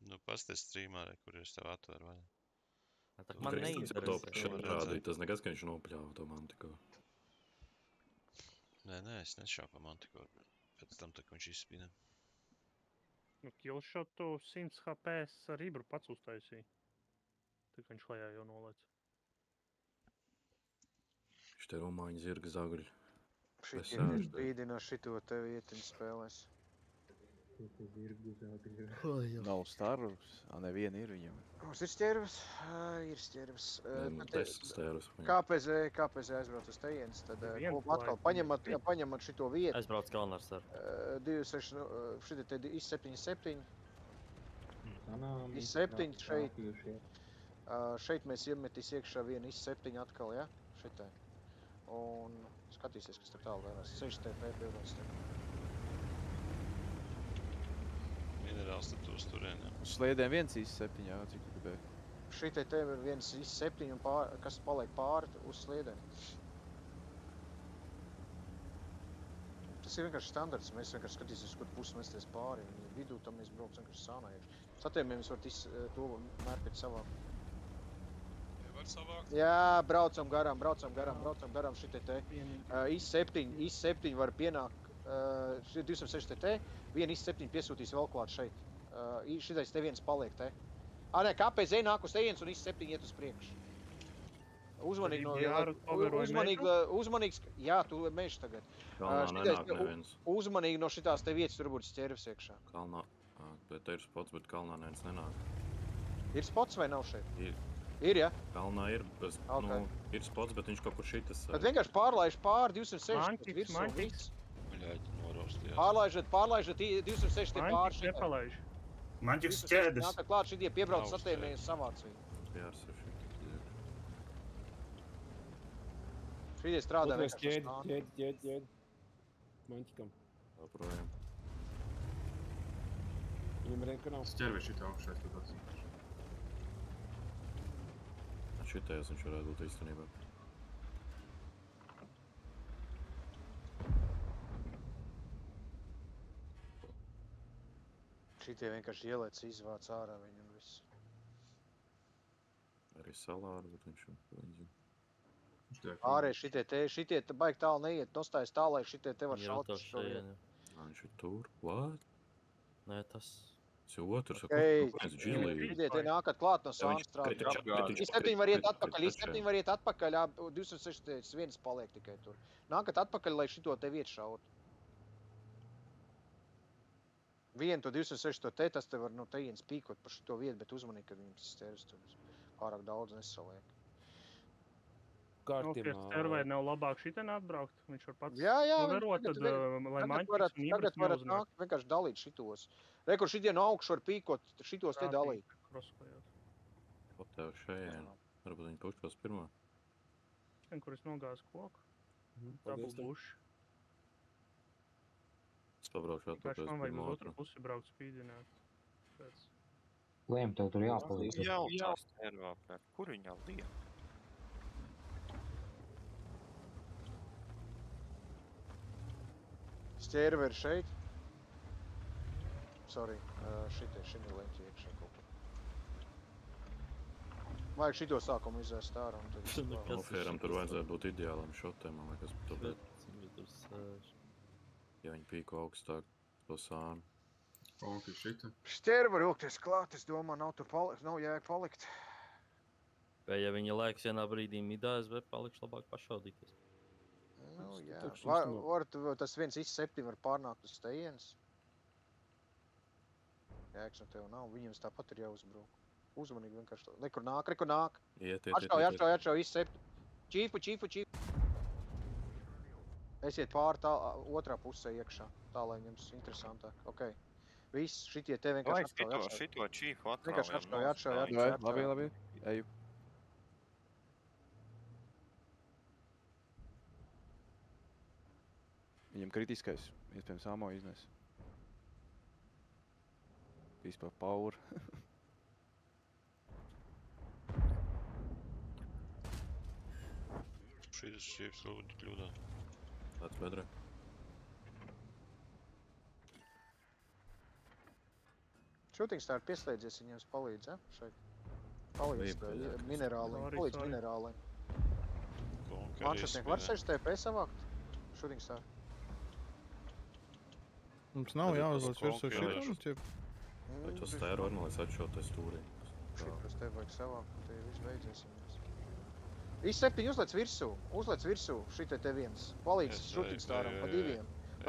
Nu, pasties streamā, kur es tev atveru vaļā. Tā man neinteresē. Tas nekas, ka viņš nopļāva to Mantikoru. Nē, es nešau pa Mantikoru. Pēc tam, tā, ka viņš izspīnē. Nu, killshotu 100 HP ar Ibru pats uztaisīja. Tā kā viņš lejā jau nolēc. Viņš te rumāņi zirga zagļi. Šitie spīdina šito te vietiņu spēlēs. Nav starus, neviena ir viņam. Mums ir stērvs? Ir stērvs. KPZ aizbrauc uz tejienes, tad atkal paņemat šito vietu. Aizbrauc Kalnars ar. 26, šitie te I77. I7 šeit. Šeit mēs iemetīs iekšā vienu I7 atkal, ja? Šitai. Un skatīsies, kas tur tālu vērās. 6 TP piebrauc te. Minerāls tad tu uz turien, jā. Uz sliedēm viens I7, jā, cik tu gribēji. Šitai te ir viens I7 un kas paliek pāri uz sliedēm. Tas ir vienkārši standarts, mēs vienkārši skatīsies, kur pusi mesties pāri. Viņi vidū tam mēs brauc vienkārši sānā iekš. Satējumiem jūs varat to mērpēt savāk. Var savākt? Jā, braucam garām šitai te. I7 var pienākt 206 TT, viena I7 piesūtīs vēl klāt šeit. Šitais te viens paliek te. Nē, KPZ nāk uz tejienes un I7 iet uz priekšu. Uzmanīgs, jā, tu meži tagad. Kalnā nenāk neviens. Uzmanīgi no šitās te vietas, tur būtu ķervs iekšā. Kalnā, te ir spots, bet kalnā neviens nenāk. Ir spots vai nav šeit? Ir. Ir, ja? Kalnā ir, ir spots, bet viņš kaut kur šitas... Tad vienkārši pārlaiž pāri 260 virsū un viss. Bļaļ, norostījās. Pārlaižat 260 pāri šitai. Nepalaiž. Mantiks ķēdes. Nākat klāt šitie piebrauc satēmējies savāc viņu. Jārs ir šitas. Šitie strādā vienkārši. Ķēdi. Mantikam. Projām. Viņam renka nav. Ķervi šitā augšais, tad atzīmēšu. Šitajās viņš varētu būt īstenībā. Šitie vienkārši ielēc izvāc ārā viņu un viss. Arī salāri, bet viņš jau zina. Ārē šitie te baigi tālu neiet, nostājas tālu, lai šitie te var šaut uz šo vietu. Viņš ir tur, what? Nē, tas... Otrs, Šitie te nākat klāt no sāna strādā. I7 var iet atpakaļ, 261 paliek tikai tur. Nākat atpakaļ, lai šito te vietu šaut. Vienu to 206 te, tas te var no tejienes pīkot par šito vietu, bet uzmanīgi, kad viņam tas stērs tur pārāk daudz nesaliek. Kārtībā. Stervai nav labāk šitien atbraukt, viņš var pats noverot, tad, lai Maņķis un Ibras tagad varat nākt vienkārši dalīt šitos. Rekur šitie no augšu var pīkot, šitos te dalīt. Pat tev šajien, varbūt viņi pušos pirmā. Šitien, kur es nogāzu koku, tā būs buši. Es pabraukšu atpakaļ man vajag uz otru pusi braukt spīdināt. Liem, tev tur jāpalīdz. Jaucās tervā, kur viņa liek? Stērve ir šeit. Sorry, šitie leņķi iekšā kaut kur. Vajag šito sākumu izvērst ārā un tad... Ofieram tur vajadzētu būt ideālam šotēm, man liekas, tāpēc. Ja viņi pīko augstāk to sānu. Palki šita. Stērve var ilgties klāt, es domāju, nav jēga palikt. Vai ja viņa laiks vienā brīdī midā, es palikšu labāk pašaudīties. Nu, jā. Tas viens I7 var pārnākt uz tejienes. Jēgas no tev nav, viņiem tāpat ir jāuzbruk. Uzmanīgi vienkārši. Rekur nāk. Atšauj, I7. Čīfu. Esiet pāri tā otrā pusē iekšā, tā lai jums interesantāk. Ok. Viss, šitie te vienkārši atšauj. Šito čīfu Vienkārši atšaujam. atšauj. Labi. Eju. Viņam kritiskais, iespējams, amo iznes. Vispār power. Šis šīps lūdzu kļūdā. Tāds bedrē. Shooting Star pieslēdzies viņiem palīdz, ja? Šeit. Palīdz minerāliem. Palīdz minerāliem. Manšetnieki var 6 TP savākt? Shooting Star. Mums nav jāuzlēc virsū šitam, ķip. Vai to stēru var nolēc atšauties stūrī? Šitos te vajag savākt, un te viss beidzies viņas. Visi 7 uzlēc virsū, šitai te viens. Palīdz Shooting Staram, pa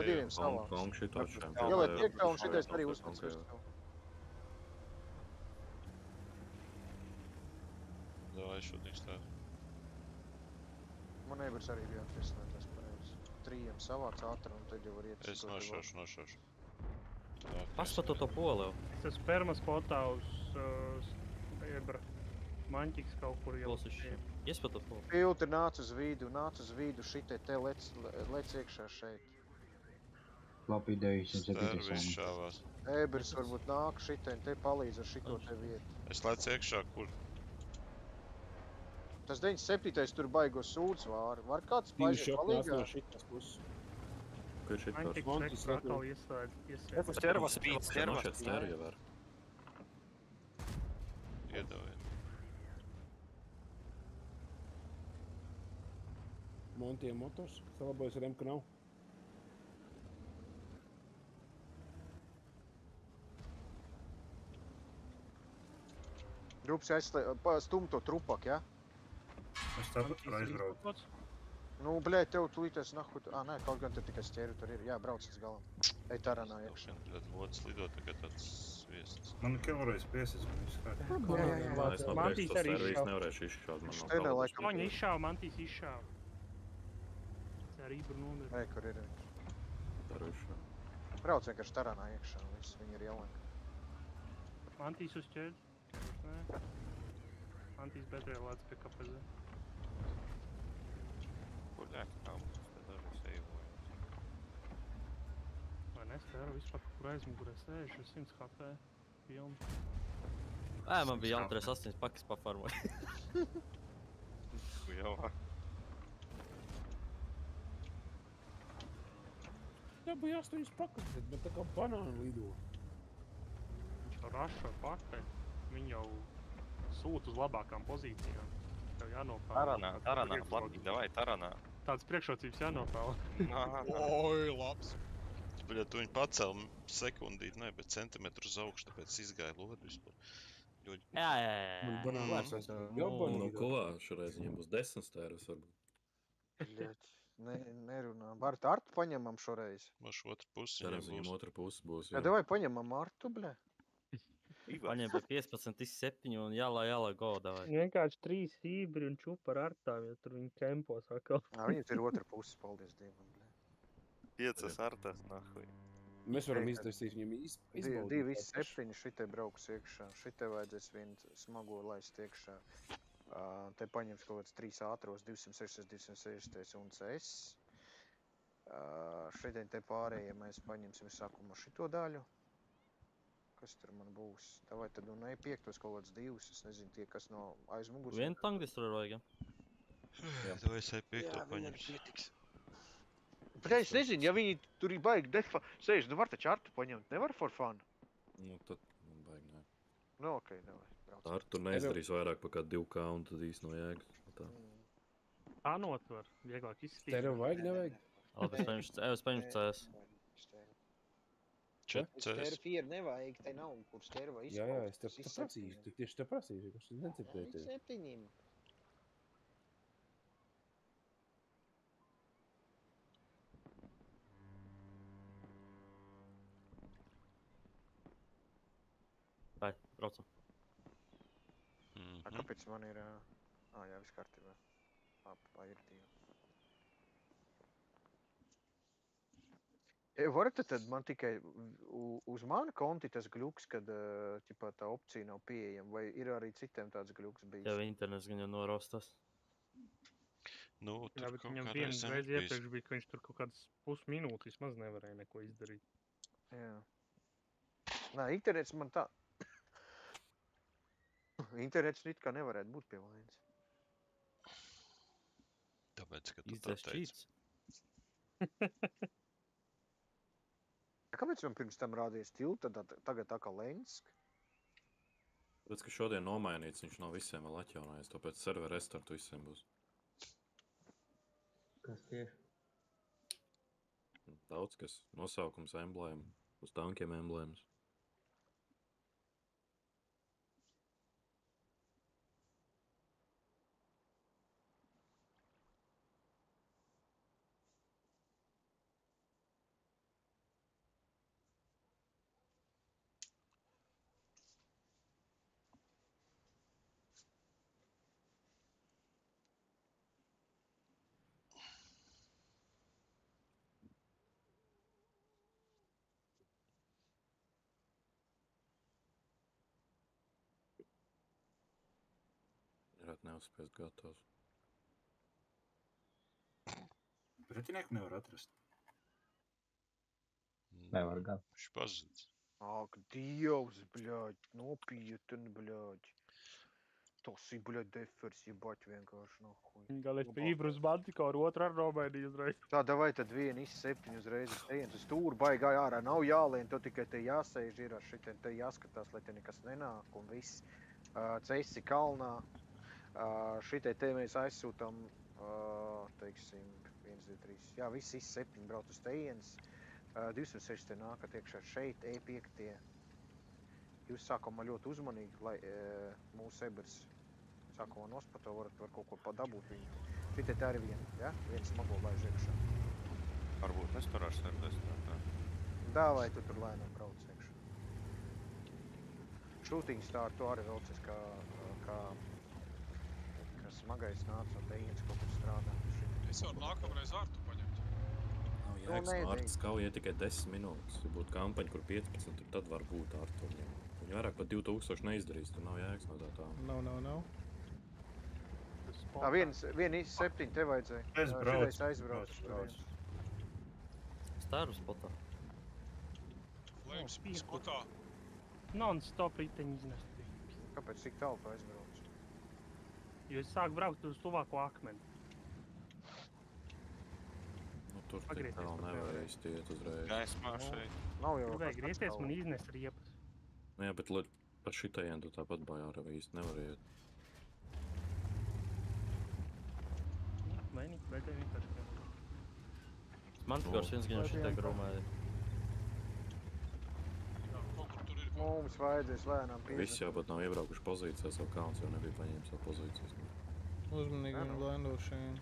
diviem savākt. Kong šito atšaujam. Ieliet iekšā un šitais arī uzlēc virsū. Davai Shooting Star. Man neighbors arī bija atveslētās pareizi. 3 savāc ātri un tad jau var iet. Es nošaušu. Paspato to poli jau. Tas perma spotā uz ebra. Maņķiks kaut kur jau. Iespato poli. Filtri nāc uz vidu, šitai te lec iekšā šeit. Labi ideja, Star viss šāvās. Ebers varbūt nāk šitai un te palīdz ar šito te vietu. Es lec iekšā, kur? Tas 97. tur baigo sūdz vāri. Var kāds paiziet palīgā? Kur šit kāds? Maņķiks atkal iestād. Ķerva spīd. Šeit stēru jau var. Iedaviet. Montiem motors, salabojas ar M, ka nav. Drups stum to trupak, ja? Es tāpat var aizbraukt. Nu, bļēj, tev tulīties nahuj... Nē, kaut gan te tikai stēri tur ir. Jā, brauc līdz galam. Ej taranā iekšā. Tad lods lido tagad tāds sviests. Man killreiz piesis, man viss kā. Es no priekš to stēru nevarēšu izšķaut. Štene laikam. Viņi izšāva, Mantīs izšāva. Ar Ibru nomira. Ej, kur ir viņš. Taru izšāva. Brauc vienkārši taranā iekšā. Viss, viņi ir jelēni. Mantīs uz ķēdi. Nē. Mantīs bedrē lēc pie KPZ. Kur nāk tam? Tad arī sejvoju. Vai nestēru vispār, kur aizmugurē sēž, 100 HP pilni. Man bija jāuturēs 8 pakas pafarmoja. Jau. Jā, bija 8 pakas, bet tā kā banāni lido. Viņš jau rašo pakaļ. Viņi jau sūt uz labākām pozīcijām. Tev jānopēl. Taranā, platīgi, davai, taranā. Tādas priekšrocības jānopēl. Oi, labs. Bļa, tu viņu pacēl sekundīt, ne, bet centimetru uz augšu, tāpēc izgāja lodu vispār. Jā. Nu, ko? Šoreiz viņam būs 10 stērus varbūt. Nerunā. Bart, Artu paņemam šoreiz. Maš otru pusi Cerams, viņam otra pusi būs. Jā, davai paņemam Artu, bļa. Paņem pie 15, 7 un jālā, go, davai. Vienkārši 3 hībri un čupa ar artām, jo tur viņi kempos atkal. Viņas ir otra puses, paldies Dievam, bļa. 5 artas, nahuj. Mēs varam izdarīt viņam izbaudīt. 2-7 šitai brauks iekšā. Šitai vajadzēs vienu smago laist iekšā. Te paņems kaut kāds 3 ātros, 206, 260 un CS. Šitai te pārējie mēs paņemsim sākumā šito daļu. Kas tur man būs? Davai tad un nepiektos kaut kāds 2, es nezinu, tie, kas no aizmugus. Vienu tankdestroru vajag, jā? Davai es piekto paņems. Bet es nezinu, ja viņi tur ir baigi defa sēž, nu var taču Artu paņemt, nevar for fun? Nu, tad man baigi nē. Nu, okei, davai, brauc. Artu neizdarīs vairāk par kā 2K un tad īsti no jēgas. Anot var, vieglāk izskatīt. Tev vajag, nevajag? Labi, es paņemšu CS. Stēra 4 nevajag, te nav, kur stēra vai izpaukt. Jā, es te prasīju, tieši te prasīju, kas nedzirdēties. 7. Vai, braucam. Kāpēc man ir... jā, viss kārtībā. Ir 2. Varat tad man tikai uz mani konti tas gļuks, kad ķipā tā opcija nav pieejama, vai ir arī citiem tāds gļuks bijis? Tev internets gan jau norostas. Nu, Jā, tur bet kaut viņam kā vienu reizēm reizi ir bijis. iepriekš bija, ka viņš tur kaut kādas pusminūtes vismaz nevarēja neko izdarīt. Jā. Nē, internets man tā... Internets it kā nevarētu būt pie vainas. Tāpēc, ka tu tā teici. Kāpēc man pirms tam rādījās tilta, tad tagad tā kā Lensk? Tāpēc, ka šodien nomainīts, viņš nav visiem vēl atjaunājies, tāpēc servera restartu visiem būs. Kas tieši? Daudz kas. Nosaukums, emblēma, uz tankiem emblēmas. Varētu neuzspiest gatavs. Pretinieku nevar atrast. Nevar gan. Viņš pazudis. Ak, Dievs, bļaļ, nopietni, bļaļ. Tas ir, bļaļ, defers, jebāt vienkārši, nahuj. Galēs pie Ibrus Mantikoru otru ar nomainīju uzreiz. Tā, davai tad vienu iz-7 uzreiz uz tejienu. Tas stūri baigāja ārā, nav jālien, to tikai te jāsēž ir ar šitien, te jāskatās, lai te nekas nenāk un viss. Cesi kalnā. Šitai te mēs aizsūtam, teiksim, 1, 2, 3. Jā, visi iz-7 brauc uz tejienes. 206 te nākat iekšā šeit, E5. Jūs sākumā ļoti uzmanīgi, lai mūsu ebers sākumā nospato, varat kaut ko padabūt viņu. Šitai te arī ja? Viens smago laiž iekšā. Varbūt es tur ar serdes tā. Dāvai, tu tur lēnām brauc iekšā. Shooting star tu arī velcies kā smagais nāca un te viens kaut kur strādā. Es varu nākamreiz ārtu paņemt. Nav jēgas no ārtas kaujai tikai 10 minūtes. Ja būtu kampaņa, kur 15, tad var būt ārta. Viņi vairāk pat 2000 neizdarīs, tur nav jēgas no tā. Nav. Tā, vien iz-7 te vajadzēja. Šitais aizbrauc. Staru spotā. Flames spotā. Non-stop riteņi iznest. Kāpēc tik tālu tu aizbrauc? Jo es sāku braukt uz tuvāko akmeni. Tur tik tālu nevar iztiet uzreiz. Gaismā šeit. Nav jau vajag grieties man iznest riepas. Nu jā, bet par šitajiem tu tāpat bajā īsti nevar iet. Mainīt, vajadzēja vienkārši. Mantikors viens gan jau šitai gromāja. Mums vajadzēs lēnām piezīmēt. Visi jau pat nav iebraukuši pozīcijās, savu kauns jau nebija paņēmis savu pozīcijas. Uzmanīgi viņu blendošana.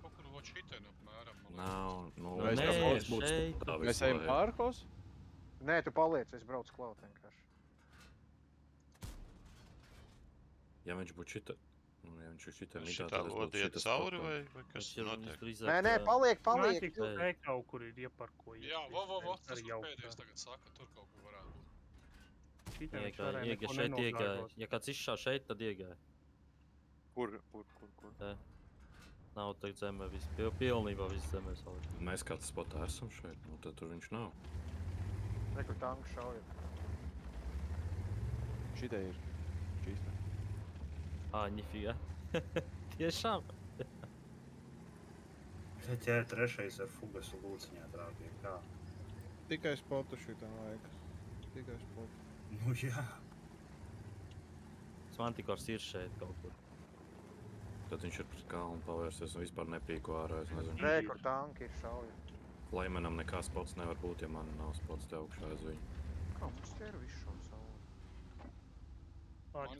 Kaut kur vot šitien apmēram. Nav, šeit. Mēs ejam pārkos? Nē, tu paliec, es braucu klāt vienkārši. Ja viņš būtu šita... Ja viņš ir šitā mitā, tad es būtu iet cauri vai kas notiek? Nē, paliek. Tur kaut kur ir ieparkojies. Jā, tas ir pēdējais tagad saka, tur kaut kur varētu būt. Iegāja šeit iegāja. Ja kāds izšā šeit, tad iegāja. Kur? Te. Nav tagad zemē viss. Pilnībā viss zemē salikt. Mēs kāds spotā esam šeit, nu tad tur viņš nav. Rekur tanku šauja. Šitai ir. Čīstā. Ņifigā. Tiešām? Bet jā, trešais ar fugasu lūciņā trāpīja, kā? Tikai spotu šitam vajag. Tikai spotu. Nu jā. Mantikors ir šeit kaut kur. Tad viņš ir pret kalnu pavērsies un vispār nepīko ārā, es nezinu. Rekur tanki ir šauja. Laimenam nekā spots nevar būt, ja man nav spots te augšā aiz viņu. Kā mums te ir visu šo savu?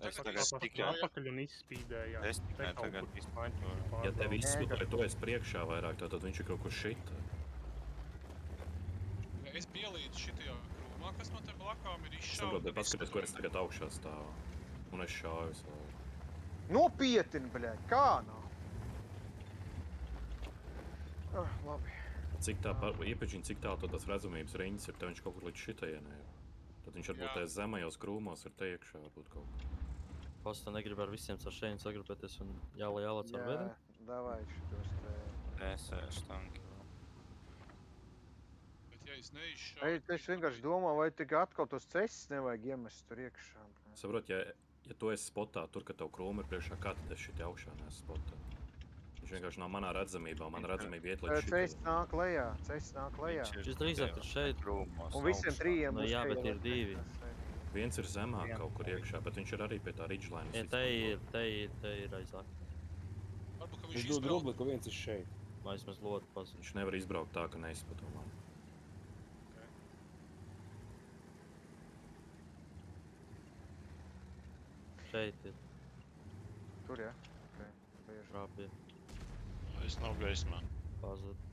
Es tagad tikai apakaļ un izspīdēja. Es tikai tagad izpāņoju. Ja tevi izskutē, tu esi priekšā vairāk, tad viņš ir kaut kur šita. ielīdu šitajā krūmā, kas man te blakām ir izšauta. Saprotu, bet paskaties, kur es tagad augšā stāvu. Un es šāju savu. Nopietni, bļaļ, kā nav? Labi. Cik tā, iepažiņ, cik tā tas redzamības riņas ir, te viņš kaut kur līdz šitajienai. Tad viņš varbūt tajos zemajos krūmos ir te iekšā, varbūt kaut kur. Kosta negrib ar visiem ar šeit sagrupēties un jālec ar vediem? Jā, davai šitos te. Es ēšu tanki. Bet ja es neizšauju... Es vienkārši domāju, vai tik atkal tos cesis nevajag iemest tur iekšā. Saprot, ja tu esi spotā, tur, kad tev krūmi ir priekšā, kā tad es šitie augšā nesu spotā? Viņš vienkārši nav manā redzamībā, man redzamība iet līdz šitie. Cesis nāk lejā, cesis nāk lejā. Šis drīzāk ir šeit. Un visiem trījiem būs jā, bet ir divi. Viens ir zemāk kaut kur iekšā, bet viņš ir arī pie tā ridgeline. Ja, te ir aizāk. Varbūt, ka Es viņš dodu izbrauc. rubli, ka viens ir šeit. Vai vismaz lodu pazīt. Viņš nevar izbraukt tā, ka neizspato man. Šeit ir. Tur, jā? Bieži. Rāpie. Es nav gaismā. Pazūt.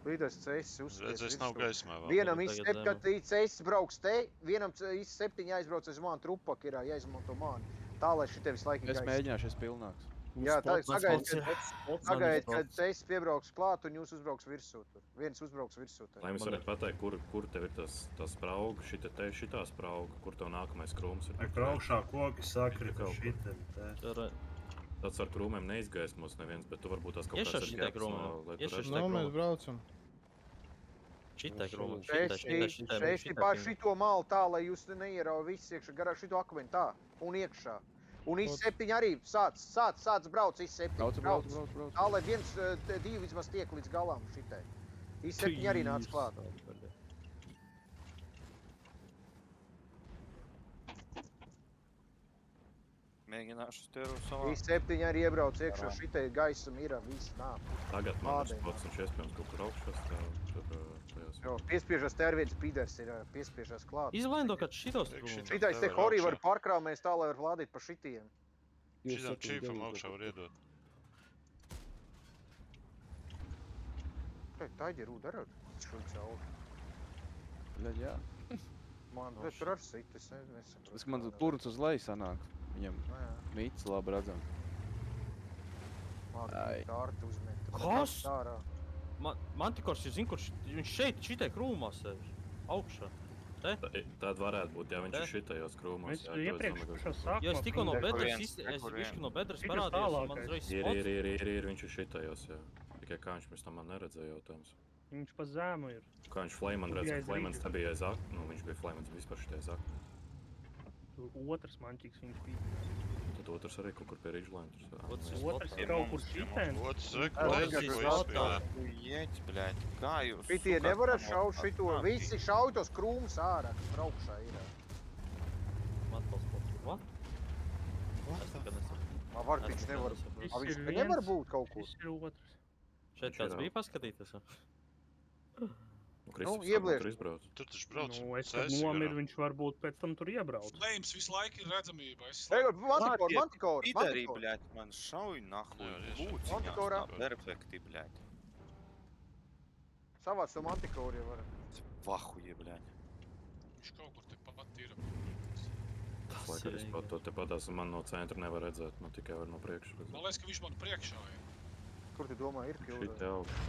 Līdz cesis uzspies. Redz, es nav gaismā vēl. Vienam izsept, kad cesis brauks te, vienam izseptiņi aizbrauc uz mani, trupak ir jāizmanto mani. Tā, lai šitie visu laiku Es mēģināšu, es pilnāks. Jā, tā sagaid, kad cesis piebrauks klāt un jūs uzbrauks virsū tur. Viens uzbrauks virsū tur. Lai mēs varētu pateikt, kur tev ir tā sprauga, šitā sprauga, kur tev nākamais krūms ir. Tur augšā koki sakrita šitam te. Tāds ar krūmēm neizgaismos neviens, bet tu varbūt tās kaut kāds ir gaps, lai tu redz. Nu, mēs braucam. Šitai krūmam, Šeit pār šito malu tā, lai jūs neierauj viss iekšā, garāk šito akmeni tā un iekšā. Un izseptiņi arī sāc brauc, izseptiņi brauc. Tā, lai viens, divi vismaz tiek līdz galām šitai. Izseptiņi arī nāc klāt. Mēģināšu stieru savā. Izseptiņi arī iebrauc iekšā, šitai gaisam ir, visi nāk. Tagad man ir spots, viņš iespējams kaut kur augšā stāv. Jo, piespiežas te ar viens pīders ir, piespiežas klāt. Izlaindo, kad šitos krūmus. Šitais te horī var pārkrāmēs tā, lai var vládīt pa šitiem. Šitam čīfam augšā var iedot. Taigi ir ūdarot, šūk cauri. Bļaļ, jā. Man, bet tur ar sit, es nesaprotu. Tas man purns uz leju sanāk. Viņam mīts labi redzam. Tārti uzmet. Kas? Mantikors, jūs zin, kur viņš šeit, šitai krūmā sēž. Augšā. Te? Tāda varētu būt, ja viņš ir šitajos krūmos. Mēs iepriekš pašā sākumā... Ja es tikko no bedres parādījos, man uzreiz spots. Ir, viņš ir šitajos, jā. Tikai kā viņš mēs tam man neredzēja jautājums. Viņš pa zēmu ir. Kā viņš Flayman redzēja, Flaymans te bija aiz akna, nu viņš bija Flaymans vispār šitai aiz akna. Tur otrs manķīgs viņš bija. Tad otrs arī kaut kur pie Ridgeline. Otrs ir kaut kur šitien. Otrs rekrutēs, Jeķ, bļaļ, kā jūs? Šitie nevarat šaut šito, visi šauj tos krūmus ārā, kas braukšā ir. Man tos spots. What? Es nekad nesaprotu. Var viņš nevar. Viņš nevar būt kaut kur. Šis ir otrs. Šeit kāds bija paskatīties? Ieblieš. Tur taču brauc. Nu, es kad nomiru, viņš varbūt pēc tam tur iebrauc. Flames visu laiku ir redzamība. Mantikor. Piterī, bļaļ, man šauj nahuj. Mantikorā. Perfekti, bļaļ. Savāc to mantikoru jau var. Vahuje, bļaļ. Viņš kaut kur te pat ir. Tas laikam vispār to te patās man no centra nevar redzēt, man tikai var no priekšu redzēt. Man liekas, ka viņš man priekšā ir. Kur tu domā ir kļūda? Šit te augšā.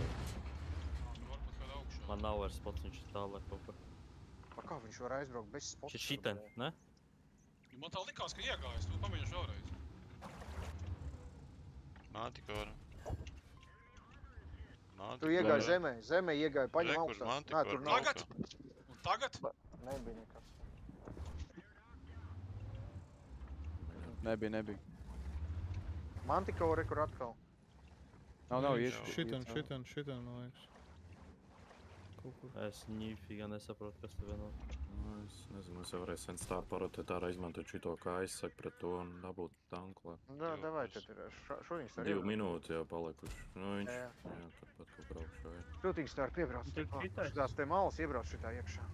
Man nav vairs spots, viņš ir tālāk kaut kur. Kā viņš var aizbraukt bez spots? Šit šiten, ne? Man tā likās, ka iegājas, tu pamēģināšu vēlreiz. Mantikora. Tu iegāji zemē iegāji, paņem augstā. Nā, tur nav. Tagad? Un tagad? Nebija nekas. Nebija. Mantikore, kur atkal? Nav, iet. Šitien, man liekas. Es ņīfīgā nesaprotu, kas te vienot. Es nezinu, es jau varēju sen stāv parotēt ārā izmantot šito kā aizsaka pret to un dabūt tanku. Nā, davai, tad ir šūtiņas tā 2 minūtes jau palikuši. Nu, viņš, jā, turpat kaut braukšā ir. Šūtiņas tā ir piebrauc. Šitās te malas iebrauc šitā iekšā.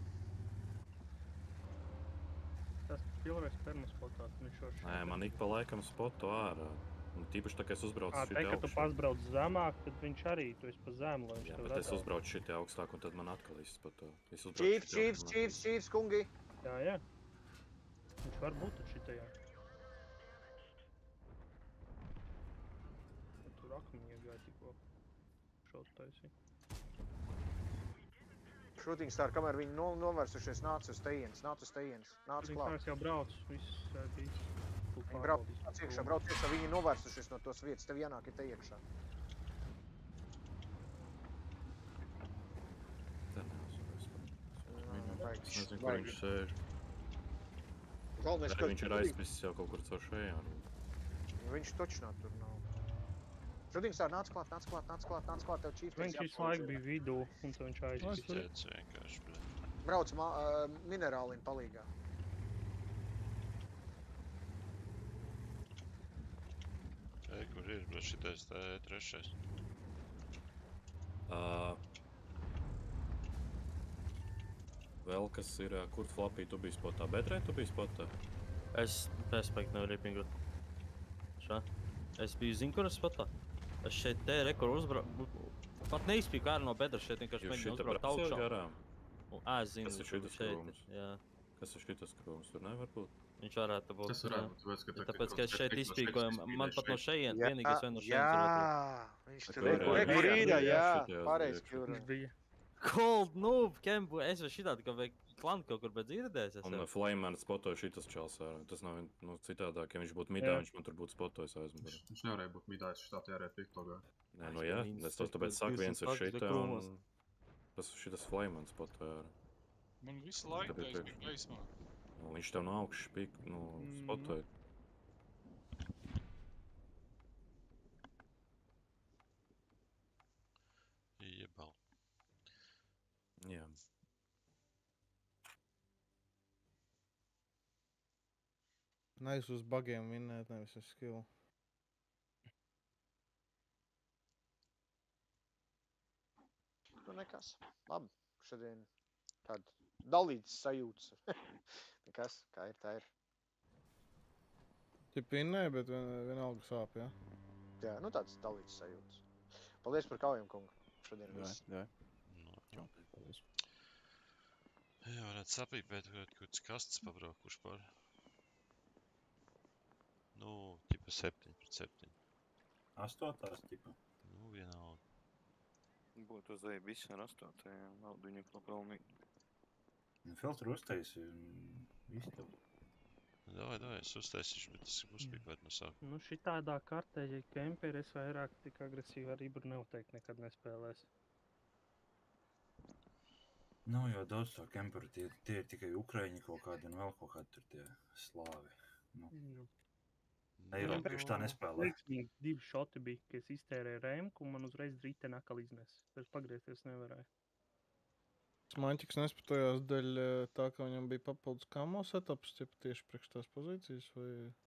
Tas pilnreiz permaspotās, viņš var šeit. Nē, man ik pa laikam spotu ārā. Un tīpaši tā, ka es uzbraucu Te, šitie ka tu augšā. pasbrauc zemāk, tad viņš arī, tu esi pa zemu, lai viņš Jā, tev bet es redz. uzbraucu šitie augstāk, un tad man atkal izspot to. Chiefs, kungi! Jā. Viņš var būt tad šitajā. Tur akmeņi iegāja tikko. Šaut taisī. Shooting Star, kamēr viņi novērsušies, nāc uz tejienes. Nāc klāt. Viņš jau brauc, viss bijis. Viņi brauc iekšā, viņi novērsušies no tos vietas, tev jānāk ir te iekšā. Tā neuzsvērs. Es nezinu, kur viņš sēž. Galvenais, ka Viņš ir aizpisis jau kaut kur caur šajā. Viņš točnā tur nav. Shooting Star, nāc klāt, tev Chiefs. Viņš visu laiku bija vidū, un tad viņš aizpēc. Tēts vienkārši, bļa. Brauc minerālim palīgā. Kur ir, bļa, šitais tā trešais? Vēl kas ir, kur Flapī tu biji spotā? Bedrē tu biji spotā? Es respektu nevaru iepingrot. Šā. Es biju zinu, kur es spotā. Es šeit te rekoru uzbraucu. Pat neizpīju kā no bedra šeit, vienkārši mēģinu uzbraukt augšā. Garām. Es zinu, kas ir šitas krūmus? Jā. Kas ir šitas krūmus? Tur nevar būt? Viņš varētu būt. Tas varētu būt, tāpēc, ka es šeit izpīkoju, man pat no šejienes, vienīgais vien no šejienes Jā, viņš tur rekur ir, jā. Pareiz, kur bija. Cold noob, Kembu, es vēl šitādi, ka vajag klantu kaut kur bez irdēs. Un Flameman spotoja šitas čals ārā. Tas nav citādāk, ja viņš būtu midā, viņš man tur būtu spotojis aizmugurē. Viņš nevarēja būt midā, es šitā jārēja piktogā. Nē, nu jā, es to tāpēc saku, viens ir šitā un tas šitas Flameman spotoja ārā. Man visu laiku tā es biju gaismā. Viņš tev no augšas spotoja. Iebal. Jā. Nice uz bugiem vinnēt, nevis uz skill. Nu nekas. Labi, šodien tāda dalītas sajūtas. Nekas, kā ir, tā ir. Tip vinnē, bet vienalga sāp, jā? Jā, nu tāds dalītas sajūtas. Paldies par kaujām, kungu. Šodien viss. Jā. Jā, varētu sapīpēt, kaut kāds kastes pabraukuši par. Nu, ķipa 7/7. 8. ķipa. Nu, vienalga. Būtu uzēja visi ar 8. naudu viņu papelnīt. Filtru uztaisi un viss tev. Davai, es uztaisīšu, bet es uzpīpēt no sākuma. Nu, šitādā kartē, ja kemperi es vairāk tik agresīvi ar Ibru noteikti nekad nespēlēs. Nu, jo daudz to kemperu, tie ir tikai ukraiņi kaut kādi un vēl kaut kādi tur tie slāvi. Nu. Eiropieši tā nespēlē. Veiksmīgi 2 šoti bija, ka es iztērēju remku un man uzreiz drīteni akal iznes. Es pagriezties nevarēju. Smaņķiks nespētojās dēļ tā, ka viņam bija papildus kamo setups, tieši priekš tās pozīcijas, vai